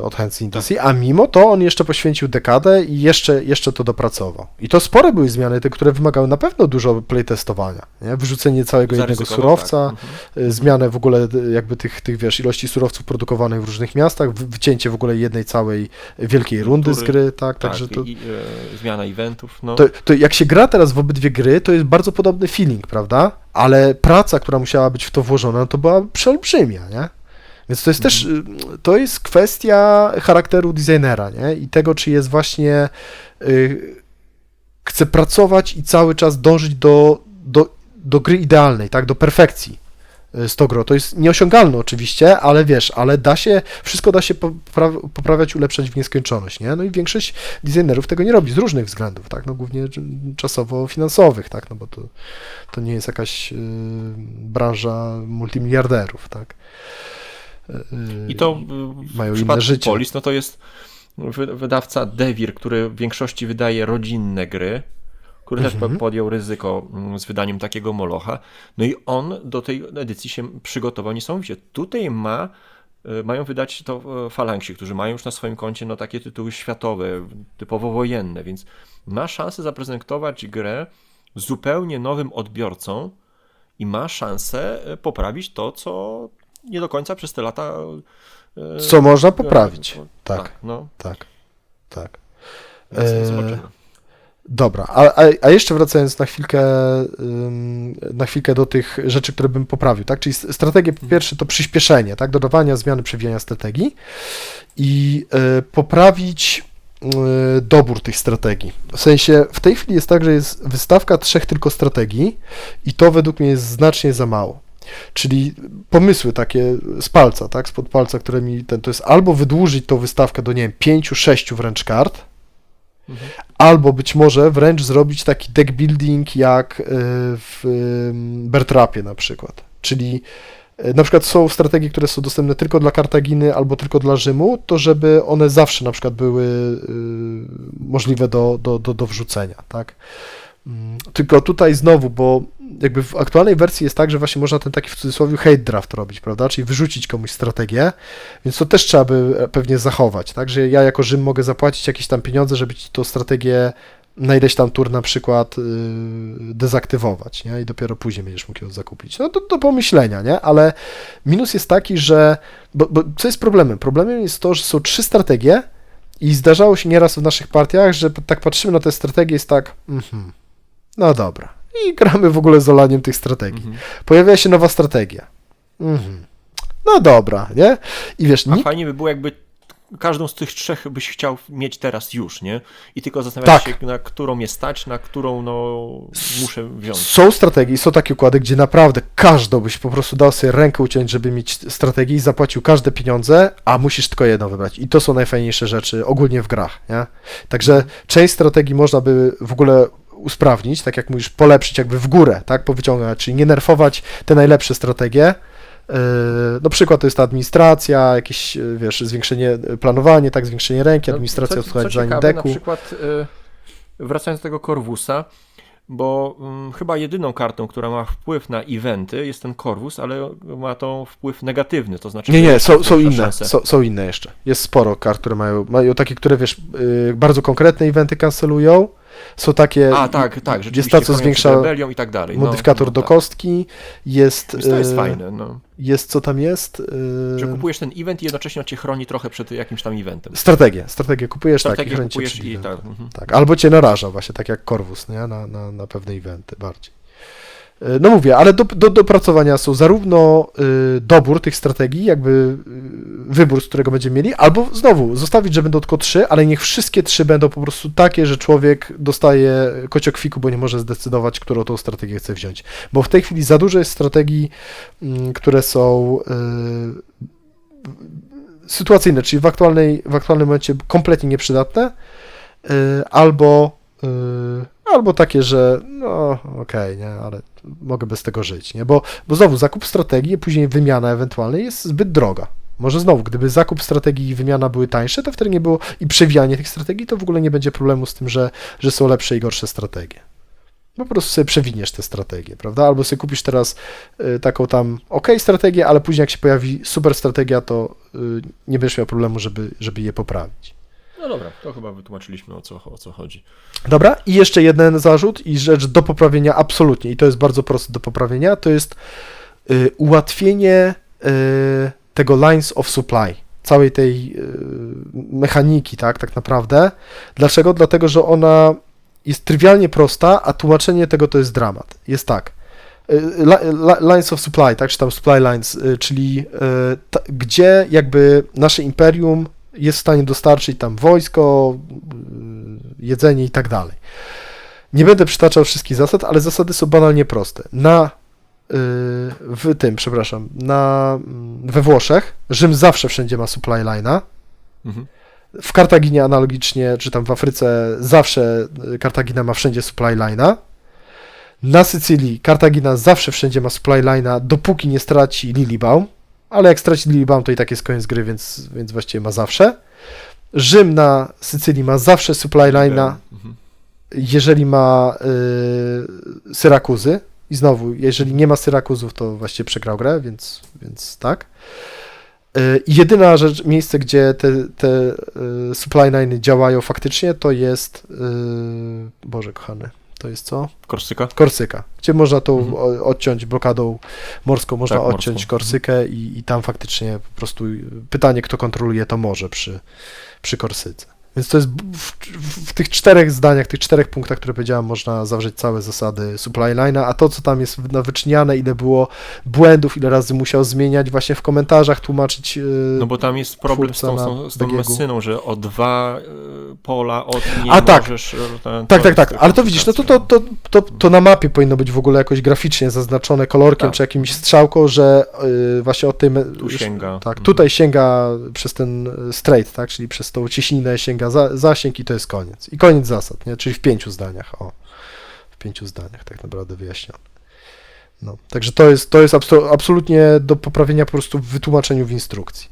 Od Hands in the Sea, a mimo to on jeszcze poświęcił dekadę i jeszcze to dopracował. I to spore były zmiany, te, które wymagały na pewno dużo playtestowania, nie? Wyrzucenie całego jednego surowca, zmianę w ogóle jakby tych wiesz, ilości surowców produkowanych w różnych miastach, wycięcie w ogóle jednej całej wielkiej rundy z gry, tak? Także to... zmiana eventów, no. To jak się gra teraz w obydwie gry, to jest bardzo podobny feeling, prawda? Ale praca, która musiała być w to włożona, to była przeolbrzymia, nie? Więc to jest też, to jest kwestia charakteru designera, nie? I tego, czy jest właśnie, chce pracować i cały czas dążyć do gry idealnej, tak? Do perfekcji z tą grą. To jest nieosiągalne oczywiście, ale wiesz, ale wszystko da się poprawiać, ulepszać w nieskończoność, nie? No i większość designerów tego nie robi z różnych względów, tak? No głównie czasowo-finansowych, tak? No bo to nie jest jakaś branża multimiliarderów, tak? I to mają w inne przypadku życie. Polis, no to jest wydawca Devir, który w większości wydaje rodzinne gry, który też podjął ryzyko z wydaniem takiego Molocha. No i on do tej edycji się przygotował niesamowicie. Tutaj mają wydać to Falangsi, którzy mają już na swoim koncie no, takie tytuły światowe, typowo wojenne, więc ma szansę zaprezentować grę zupełnie nowym odbiorcom i ma szansę poprawić to, co nie do końca przez te lata... Co można poprawić. Tak, no. tak. Więc zobaczymy. Dobra, a jeszcze wracając na chwilkę do tych rzeczy, które bym poprawił, tak? Czyli strategię po pierwsze to przyspieszenie, tak? Dodawania, zmiany, przewijania strategii i poprawić dobór tych strategii. W sensie w tej chwili jest tak, że jest wystawka 3 tylko strategii i to według mnie jest znacznie za mało. Czyli pomysły takie z palca, tak? Spod palca, które to jest albo wydłużyć tą wystawkę do, nie wiem, 5-6 wręcz kart, albo być może wręcz zrobić taki deck building jak w Bertrapie na przykład. Czyli na przykład są strategie, które są dostępne tylko dla Kartaginy albo tylko dla Rzymu, to żeby one zawsze na przykład były możliwe do wrzucenia, tak? Tylko tutaj znowu, bo jakby w aktualnej wersji jest tak, że właśnie można ten taki w cudzysłowie hate draft robić, prawda? Czyli wyrzucić komuś strategię, więc to też trzeba by pewnie zachować, tak? Że ja jako Rzym mogę zapłacić jakieś tam pieniądze, żeby ci tą strategię na ileś tam tur na przykład dezaktywować, nie? I dopiero później będziesz mógł ją zakupić. No to do pomyślenia, nie? Ale minus jest taki, że... Bo co jest problemem? Problemem jest to, że są 3 strategie i zdarzało się nieraz w naszych partiach, że tak patrzymy na te strategie i jest tak... No dobra. I gramy w ogóle z olaniem tych strategii. Pojawia się nowa strategia. No dobra, nie? I wiesz... A fajnie by było, jakby każdą z tych 3 byś chciał mieć teraz już, nie? I tylko zastanawiać się, na którą mnie stać, na którą no muszę wziąć. Są strategie, są takie układy, gdzie naprawdę każdą byś po prostu dał sobie rękę uciąć, żeby mieć strategię i zapłacił każde pieniądze, a musisz tylko jedno wybrać. I to są najfajniejsze rzeczy ogólnie w grach, nie? Także część strategii można by w ogóle usprawnić, tak jak mówisz, polepszyć jakby w górę, tak, powyciągać, czyli nie nerfować te najlepsze strategie. No przykład to jest ta administracja, jakieś, wiesz, zwiększenie, planowanie, tak, zwiększenie ręki, administracja odchudzania deku. Na przykład wracając do tego Corvusa, bo chyba jedyną kartą, która ma wpływ na eventy jest ten Corvus, ale ma to wpływ negatywny, to znaczy... Nie, są inne, są inne jeszcze. Jest sporo kart, które mają takie, które, wiesz, bardzo konkretne eventy kancelują. Są takie... tak, rzeczywiście. Jest ta, co zwiększa rebelią i tak dalej. Modyfikator do kostki. Jest... To jest fajne, no. Jest, co tam jest? Że kupujesz ten event i jednocześnie on cię chroni trochę przed jakimś tam eventem. Strategię kupujesz, tak, i chroni cię przed eventem. Tak. Albo cię naraża właśnie, tak jak Corvus, nie? Na pewne eventy bardziej. No mówię, ale do dopracowania są zarówno dobór tych strategii, jakby wybór, z którego będziemy mieli, albo znowu zostawić, że będą tylko 3, ale niech wszystkie 3 będą po prostu takie, że człowiek dostaje kociokwiku, bo nie może zdecydować, którą tą strategię chce wziąć. Bo w tej chwili za dużo jest strategii, które są sytuacyjne, czyli w aktualnym momencie kompletnie nieprzydatne, albo takie, że no okej, nie, ale mogę bez tego żyć, nie? Bo znowu zakup strategii, później wymiana ewentualnie jest zbyt droga. Może znowu, gdyby zakup strategii i wymiana były tańsze, to wtedy nie było i przewijanie tych strategii, to w ogóle nie będzie problemu z tym, że są lepsze i gorsze strategie. Po prostu sobie przewiniesz te strategie, prawda? Albo sobie kupisz teraz taką tam strategię, ale później jak się pojawi super strategia, to nie będziesz miał problemu, żeby je poprawić. No dobra, to chyba wytłumaczyliśmy o co chodzi. Dobra, i jeszcze jeden zarzut i rzecz do poprawienia absolutnie, i to jest bardzo proste do poprawienia, to jest ułatwienie tego lines of supply, całej tej mechaniki, tak naprawdę. Dlaczego? Dlatego, że ona jest trywialnie prosta, a tłumaczenie tego to jest dramat. Jest tak, lines of supply, tak, czy tam supply lines, czyli gdzie jakby nasze imperium jest w stanie dostarczyć tam wojsko, jedzenie i tak dalej. Nie będę przytaczał wszystkich zasad, ale zasady są banalnie proste. We Włoszech Rzym zawsze wszędzie ma supply line'a. W Kartaginie analogicznie, czy tam w Afryce zawsze Kartagina ma wszędzie supply line'a. Na Sycylii Kartagina zawsze wszędzie ma supply line'a, dopóki nie straci Lilibaum. ale jak straci Lilibam, to i tak jest koniec gry, więc właściwie ma zawsze. Rzym na Sycylii ma zawsze supply line'a, jeżeli ma Syrakuzy. I znowu, jeżeli nie ma Syrakuzów, to właściwie przegrał grę, więc tak. I jedyna rzecz, miejsce, gdzie te supply line'y działają faktycznie, to jest Boże kochany, to jest co? Korsyka, gdzie można tą odciąć blokadą morską, można odciąć Korsykę i tam faktycznie po prostu pytanie, kto kontroluje to morze przy Korsyce. Więc to jest w tych 4 zdaniach, tych 4 punktach, które powiedziałem, można zawrzeć całe zasady supply line'a, a to, co tam jest wyczyniane, ile było błędów, ile razy musiał zmieniać, właśnie w komentarzach tłumaczyć. No bo tam jest problem z tą mesyną, że o 2 pola od nie tak. możesz... Tak, ale to widzisz, no to na mapie powinno być w ogóle jakoś graficznie zaznaczone kolorkiem, czy jakimś strzałką, że właśnie od tej... Tu sięga. Tak, tutaj sięga przez ten straight, tak, czyli przez tą cieśninę sięga zasięg i to jest koniec. I koniec zasad, nie? Czyli w 5 zdaniach, w 5 zdaniach tak naprawdę wyjaśnione. No, także to jest absolutnie do poprawienia po prostu w wytłumaczeniu w instrukcji.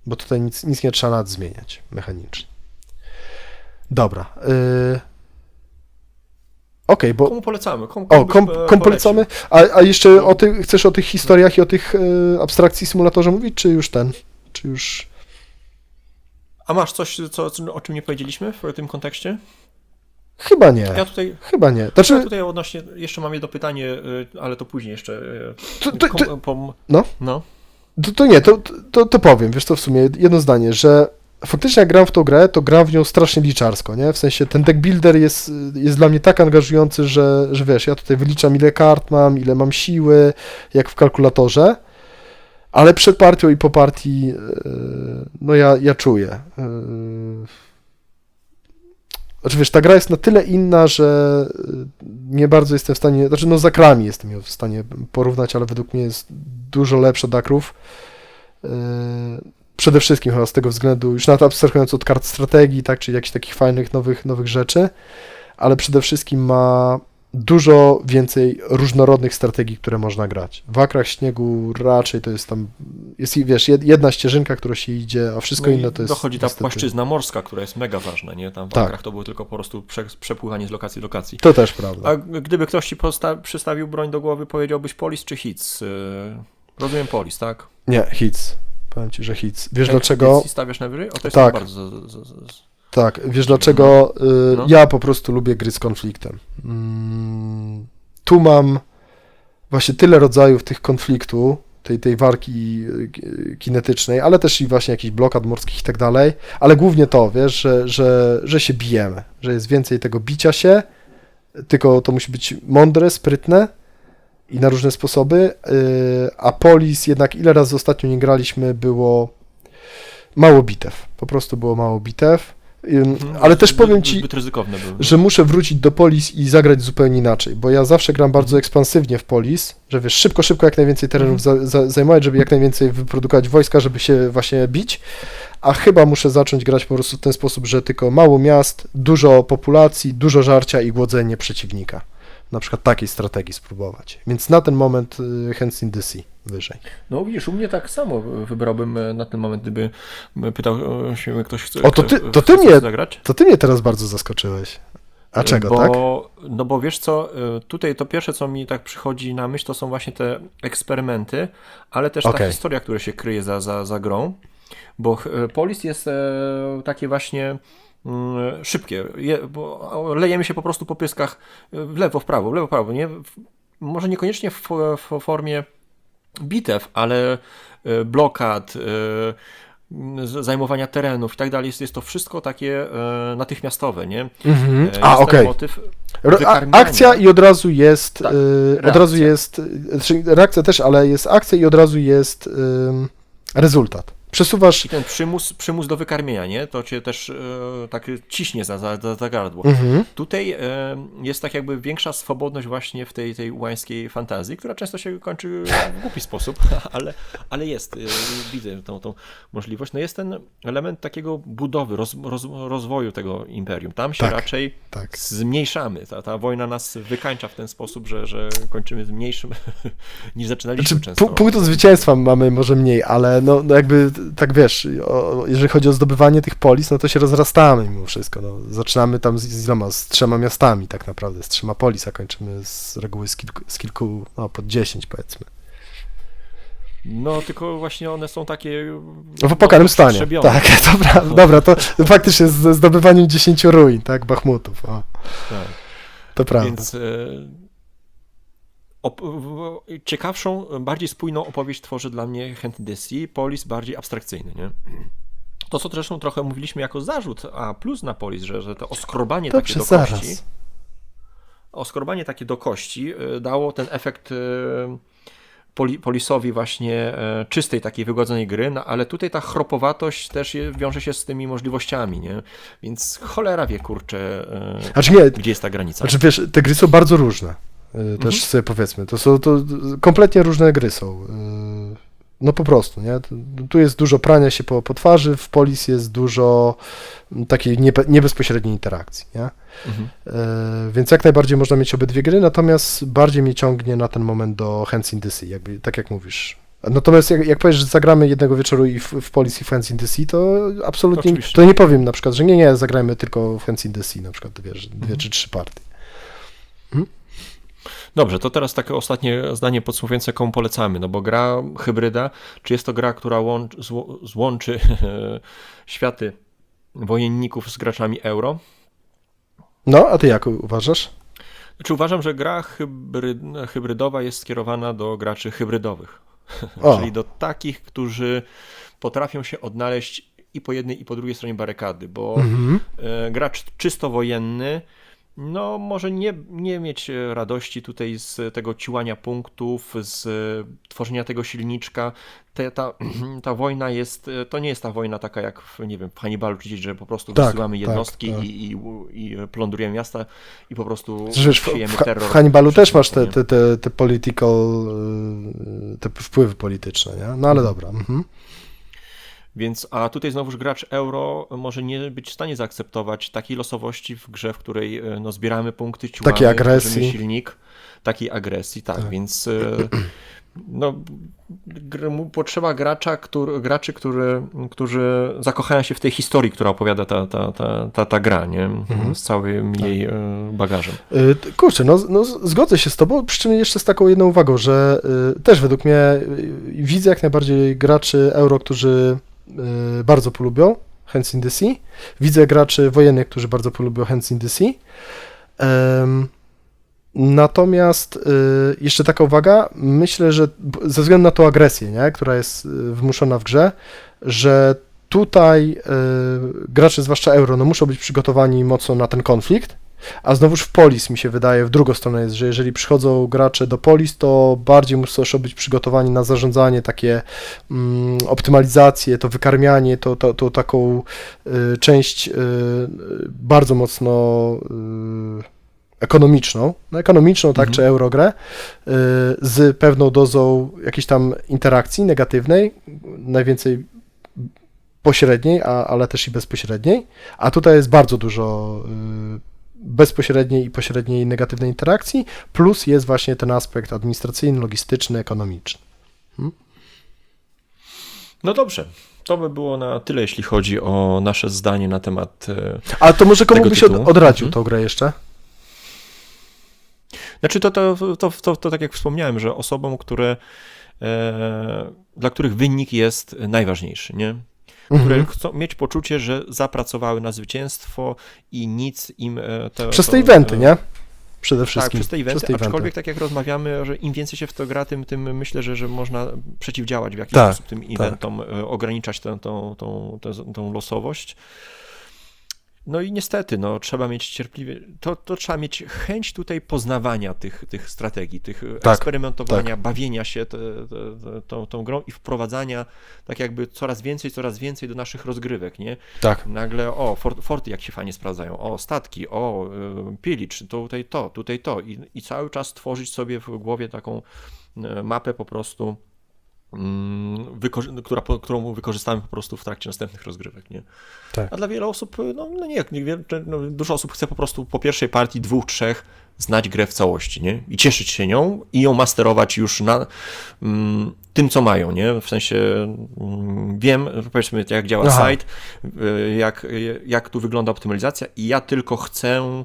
Bo tutaj nic nie trzeba nawet zmieniać mechanicznie. Dobra. Okej, bo... Komu polecamy? Komu polecamy? A jeszcze chcesz o tych historiach i o tych abstrakcji symulatorze mówić, czy już Czy już... A masz coś, o czym nie powiedzieliśmy w tym kontekście? Chyba nie. Chyba nie. Znaczy... Ja tutaj odnośnie, jeszcze mam jedno pytanie, ale to później jeszcze. To powiem, wiesz co, w sumie jedno zdanie, że faktycznie jak gram w tą grę, to gram w nią strasznie liczarsko, nie? W sensie ten deck builder jest dla mnie tak angażujący, że wiesz, ja tutaj wyliczam ile kart mam, ile mam siły, jak w kalkulatorze. Ale przed partią i po partii, no ja czuję. Znaczy wiesz, ta gra jest na tyle inna, że nie bardzo jestem w stanie, znaczy no z akrami jestem ją w stanie porównać, ale według mnie jest dużo lepsza od akrów. Przede wszystkim chyba z tego względu, już nawet abstrahując od kart strategii, tak, czyli jakichś takich fajnych, nowych rzeczy, ale przede wszystkim ma dużo więcej różnorodnych strategii, które można grać. W Akrach Śniegu raczej to jest tam, wiesz, jedna ścieżynka, którą się idzie, a wszystko inne to jest... Dochodzi ta płaszczyzna morska, która jest mega ważna, nie? Tam w Akrach to było tylko po prostu przepływanie z lokacji do lokacji. To też prawda. A gdyby ktoś ci przystawił broń do głowy, powiedziałbyś Polis czy Hits? Rozumiem Polis, tak? Nie, Hits. Powiem ci, że Hits. Wiesz dlaczego? Hits stawiasz najwyżej? O, to jest tak. Bardzo... Tak, wiesz dlaczego? Ja po prostu lubię gry z konfliktem. Tu mam właśnie tyle rodzajów tych konfliktu, tej walki kinetycznej, ale też i właśnie jakichś blokad morskich i tak dalej, ale głównie to, wiesz, że się bijemy, że jest więcej tego bicia się, tylko to musi być mądre, sprytne i na różne sposoby, a Polis jednak ile razy ostatnio nie graliśmy, było mało bitew, po prostu było mało bitew. Ale też powiem ci, że muszę wrócić do Polis i zagrać zupełnie inaczej, bo ja zawsze gram bardzo ekspansywnie w Polis, że wiesz, szybko jak najwięcej terenów zajmować, żeby jak najwięcej wyprodukować wojska, żeby się właśnie bić, a chyba muszę zacząć grać po prostu w ten sposób, że tylko mało miast, dużo populacji, dużo żarcia i głodzenie przeciwnika. Na przykład takiej strategii spróbować. Więc na ten moment Hands in the Sea wyżej. No widzisz, u mnie tak samo wybrałbym na ten moment, gdyby pytał się ktoś, chce zagrać. To ty mnie teraz bardzo zaskoczyłeś. A czego, tak? No bo wiesz co, tutaj to pierwsze, co mi tak przychodzi na myśl, to są właśnie te eksperymenty, ale też ta historia, która się kryje za grą, bo Polis jest takie właśnie szybkie, bo lejemy się po prostu po pyskach w lewo, w prawo, nie? Może niekoniecznie w formie bitew, ale blokad, zajmowania terenów i tak dalej, jest to wszystko takie natychmiastowe, nie? Motyw akcja i od razu jest, znaczy reakcja też, ale jest akcja i od razu jest rezultat. Przesuwasz... I ten przymus do wykarmienia, nie? To cię też tak ciśnie za gardło. Tutaj jest tak jakby większa swobodność właśnie w tej łańskiej fantazji, która często się kończy w głupi sposób, ale jest, widzę tą możliwość. No jest ten element takiego budowy, rozwoju tego imperium. Tam się raczej zmniejszamy. Ta wojna nas wykańcza w ten sposób, że kończymy z mniejszym niż zaczynaliśmy często. Punktu zwycięstwa mamy może mniej, ale no jakby tak wiesz, jeżeli chodzi o zdobywanie tych polis, no to się rozrastamy mimo wszystko. No, zaczynamy tam z 3 miastami tak naprawdę, z 3 polis, a kończymy z reguły z kilku, no pod 10 powiedzmy. No, tylko właśnie one są takie... W opłakanym stanie. Tak, dobra, to faktycznie z zdobywaniem 10 ruin, tak, Bachmutów. O. Tak. To prawda. Więc ciekawszą, bardziej spójną opowieść tworzy dla mnie Hentydesi, Polis bardziej abstrakcyjny, nie? To, co zresztą trochę mówiliśmy jako zarzut, a plus na Polis, że to oskrobanie takie do kości, oskrobanie takie do kości dało ten efekt Polisowi właśnie czystej, takiej wygładzonej gry, no, ale tutaj ta chropowatość też wiąże się z tymi możliwościami, nie? Więc cholera wie, kurczę, gdzie jest ta granica. Znaczy wiesz, te gry są bardzo różne, też sobie powiedzmy, to kompletnie różne gry są, no po prostu, nie? Tu jest dużo prania się po twarzy, w Polis jest dużo takiej niebezpośredniej interakcji, nie? Więc jak najbardziej można mieć obydwie gry, natomiast bardziej mnie ciągnie na ten moment do Hands in the Sea, jakby, tak jak mówisz. Natomiast jak powiesz, że zagramy jednego wieczoru i w Polis i w Hands in the Sea, to absolutnie, to nie powiem na przykład, że nie, zagrajmy tylko w Hands in the Sea, na przykład, wiesz, 2 czy 3 partie. Dobrze, to teraz takie ostatnie zdanie podsumowujące, komu polecamy, no bo gra hybryda, czy jest to gra, która złączy światy wojenników z graczami euro? No, a ty jak uważasz? Znaczy uważam, że gra hybrydowa jest skierowana do graczy hybrydowych, czyli do takich, którzy potrafią się odnaleźć i po jednej, i po drugiej stronie barykady, bo gracz czysto wojenny no może nie mieć radości tutaj z tego ciłania punktów, z tworzenia tego silniczka. Ta wojna to nie jest ta wojna taka jak nie wiem, w Hannibalu, czyli że po prostu wysyłamy jednostki i plądrujemy miasta i po prostu siejemy terror. W Hannibalu też masz te political, te wpływy polityczne, nie? No ale dobra. Więc, a tutaj znowuż gracz euro może nie być w stanie zaakceptować takiej losowości w grze, w której no, zbieramy punkty, ciułamy, takiej agresji, silnik, takiej agresji, tak. Więc no, potrzeba graczy, którzy zakochają się w tej historii, która opowiada ta gra, nie? Z całym jej bagażem. Kurczę, no zgodzę się z tobą, przy czym jeszcze z taką jedną uwagą, że też według mnie widzę jak najbardziej graczy euro, którzy bardzo polubią Hands in the Sea. Widzę graczy wojennych, którzy bardzo polubią Hands in the Sea. Natomiast jeszcze taka uwaga, myślę, że ze względu na tą agresję, nie, która jest wymuszona w grze, że tutaj gracze, zwłaszcza euro, no muszą być przygotowani mocno na ten konflikt, a znowuż w Polis mi się wydaje, w drugą stronę jest, że jeżeli przychodzą gracze do Polis, to bardziej muszą być przygotowani na zarządzanie, takie optymalizację, to wykarmianie, to taką część bardzo mocno ekonomiczną, tak, czy eurogrę, z pewną dozą jakiejś tam interakcji negatywnej, najwięcej pośredniej, ale też i bezpośredniej, a tutaj jest bardzo dużo bezpośredniej i pośredniej negatywnej interakcji, plus jest właśnie ten aspekt administracyjny, logistyczny, ekonomiczny. No dobrze, to by było na tyle, jeśli chodzi o nasze zdanie na temat ale to może komu byś odradził tą grę jeszcze? Znaczy to tak jak wspomniałem, że osobom, dla których wynik jest najważniejszy, nie? Które chcą mieć poczucie, że zapracowały na zwycięstwo i nic im... Przez te eventy, nie? Przede wszystkim. Tak, przez te eventy, aczkolwiek tak jak rozmawiamy, że im więcej się w to gra, tym myślę, że można przeciwdziałać w jakiś sposób tym eventom, ograniczać tą losowość. No i niestety, no, trzeba mieć cierpliwie, to trzeba mieć chęć tutaj poznawania tych strategii, tych eksperymentowania, bawienia się tą grą i wprowadzania tak jakby coraz więcej do naszych rozgrywek, nie? Tak. Nagle, forty jak się fajnie sprawdzają, statki, pillage, tutaj to i cały czas tworzyć sobie w głowie taką mapę po prostu, którą wykorzystamy po prostu w trakcie następnych rozgrywek, nie? Tak. A dla wielu osób, dużo osób chce po prostu po pierwszej partii 2-3 znać grę w całości, nie? I cieszyć się nią i ją masterować już na tym, co mają, nie? W sensie wiem, powiedzmy, jak działa site, jak tu wygląda optymalizacja i ja tylko chcę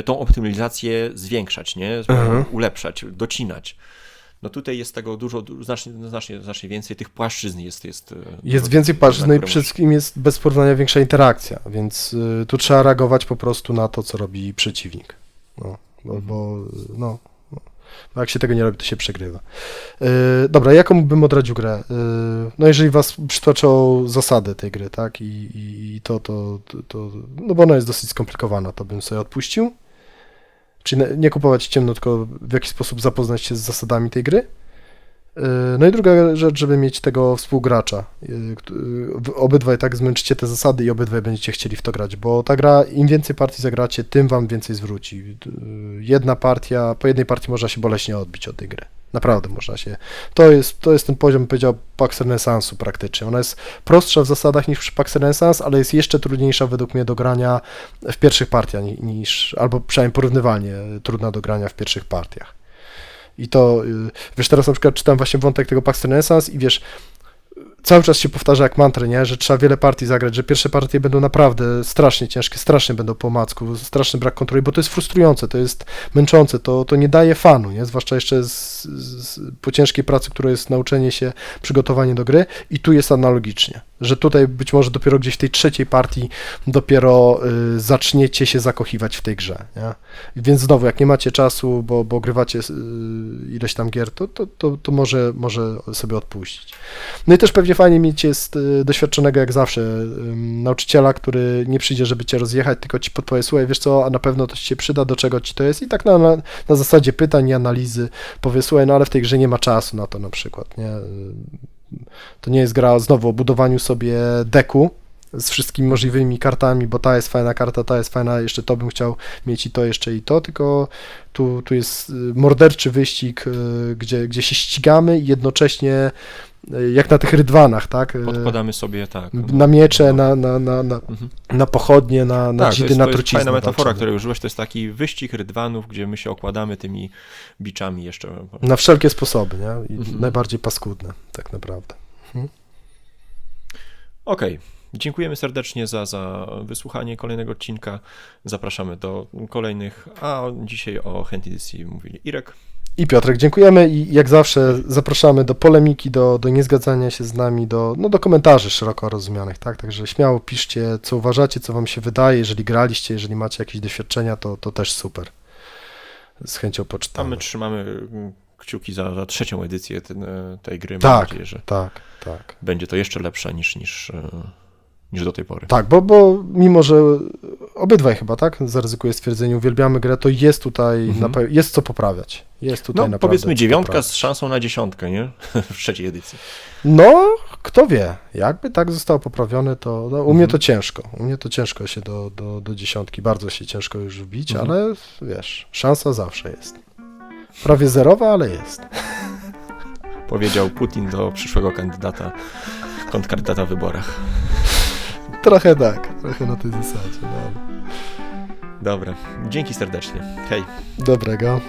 tą optymalizację zwiększać, nie? Ulepszać, docinać. No tutaj jest tego znacznie więcej, tych płaszczyzn jest więcej płaszczyzn, no i przede wszystkim jest bez porównania większa interakcja, więc tu trzeba reagować po prostu na to, co robi przeciwnik. Bo jak się tego nie robi, to się przegrywa. Dobra, jaką bym odradził grę? No jeżeli was przytoczą zasady tej gry, tak, i to, no bo ona jest dosyć skomplikowana, to bym sobie odpuścił. Czyli nie kupować ciemno, tylko w jakiś sposób zapoznać się z zasadami tej gry. No i druga rzecz, żeby mieć tego współgracza. Obydwaj tak zmęczycie te zasady i obydwaj będziecie chcieli w to grać, bo ta gra, im więcej partii zagracie, tym wam więcej zwróci. Po jednej partii można się boleśnie odbić od tej gry. Naprawdę można się. To jest ten poziom, bym powiedział, Pax Renaissance'u praktycznie. Ona jest prostsza w zasadach niż przy Pax Renaissance, ale jest jeszcze trudniejsza według mnie do grania w pierwszych partiach albo przynajmniej porównywalnie trudna do grania w pierwszych partiach. I to, wiesz, teraz na przykład czytam właśnie wątek tego Pax Renaissance i wiesz, cały czas się powtarza jak mantrę, nie? Że trzeba wiele partii zagrać, że pierwsze partie będą naprawdę strasznie ciężkie, strasznie będą po omacku, straszny brak kontroli, bo to jest frustrujące, to jest męczące, to nie daje fanu, nie? Zwłaszcza jeszcze po ciężkiej pracy, która jest nauczenie się, przygotowanie do gry i tu jest analogicznie, że tutaj być może dopiero gdzieś w tej trzeciej partii dopiero zaczniecie się zakochiwać w tej grze, nie? Więc znowu, jak nie macie czasu, bo grywacie ileś tam gier, to może sobie odpuścić. No i też pewnie fajnie mieć jest doświadczonego jak zawsze nauczyciela, który nie przyjdzie, żeby cię rozjechać, tylko ci podpowie, słuchaj, wiesz co, a na pewno to ci się przyda, do czego ci to jest i tak na zasadzie pytań i analizy powie, słuchaj, no ale w tej grze nie ma czasu na to na przykład, nie? To nie jest gra znowu o budowaniu sobie deku z wszystkimi możliwymi kartami, bo ta jest fajna karta, ta jest fajna, jeszcze to bym chciał mieć i to jeszcze i to, tylko tu jest morderczy wyścig, gdzie się ścigamy i jednocześnie jak na tych rydwanach, tak? Podkładamy sobie, tak. Na miecze, na pochodnie, na dzidy, na trucizny. To jest fajna metafora, której użyłeś, to jest taki wyścig rydwanów, gdzie my się okładamy tymi biczami jeszcze. Na wszelkie sposoby, nie? I najbardziej paskudne, tak naprawdę. Okej. Dziękujemy serdecznie za wysłuchanie kolejnego odcinka. Zapraszamy do kolejnych, a dzisiaj o Hand Edycji mówili Irek i Piotrek. Dziękujemy i jak zawsze zapraszamy do polemiki, do niezgadzania się z nami, do komentarzy szeroko rozumianych, tak? Także śmiało piszcie, co uważacie, co wam się wydaje, jeżeli graliście, jeżeli macie jakieś doświadczenia, to też super. Z chęcią poczytamy. A my trzymamy kciuki za trzecią edycję tej gry. Tak, mam nadzieję, że tak. będzie to jeszcze lepsze niż do tej pory. Tak, bo mimo, że obydwaj chyba, tak, zaryzykuję stwierdzenie, uwielbiamy grę, to jest tutaj, jest co poprawiać. Jest tutaj naprawdę powiedzmy 9 z szansą na 10, nie? W trzeciej edycji. No, kto wie, jakby tak zostało poprawione, to u mnie to ciężko. U mnie to ciężko się do 10, bardzo się ciężko już wbić, ale wiesz, szansa zawsze jest. Prawie zerowa, ale jest. Powiedział Putin do przyszłego kontrkandydata w wyborach. Trochę tak, trochę na tej zasadzie. No. Dobra, dzięki serdecznie. Hej. Dobrego.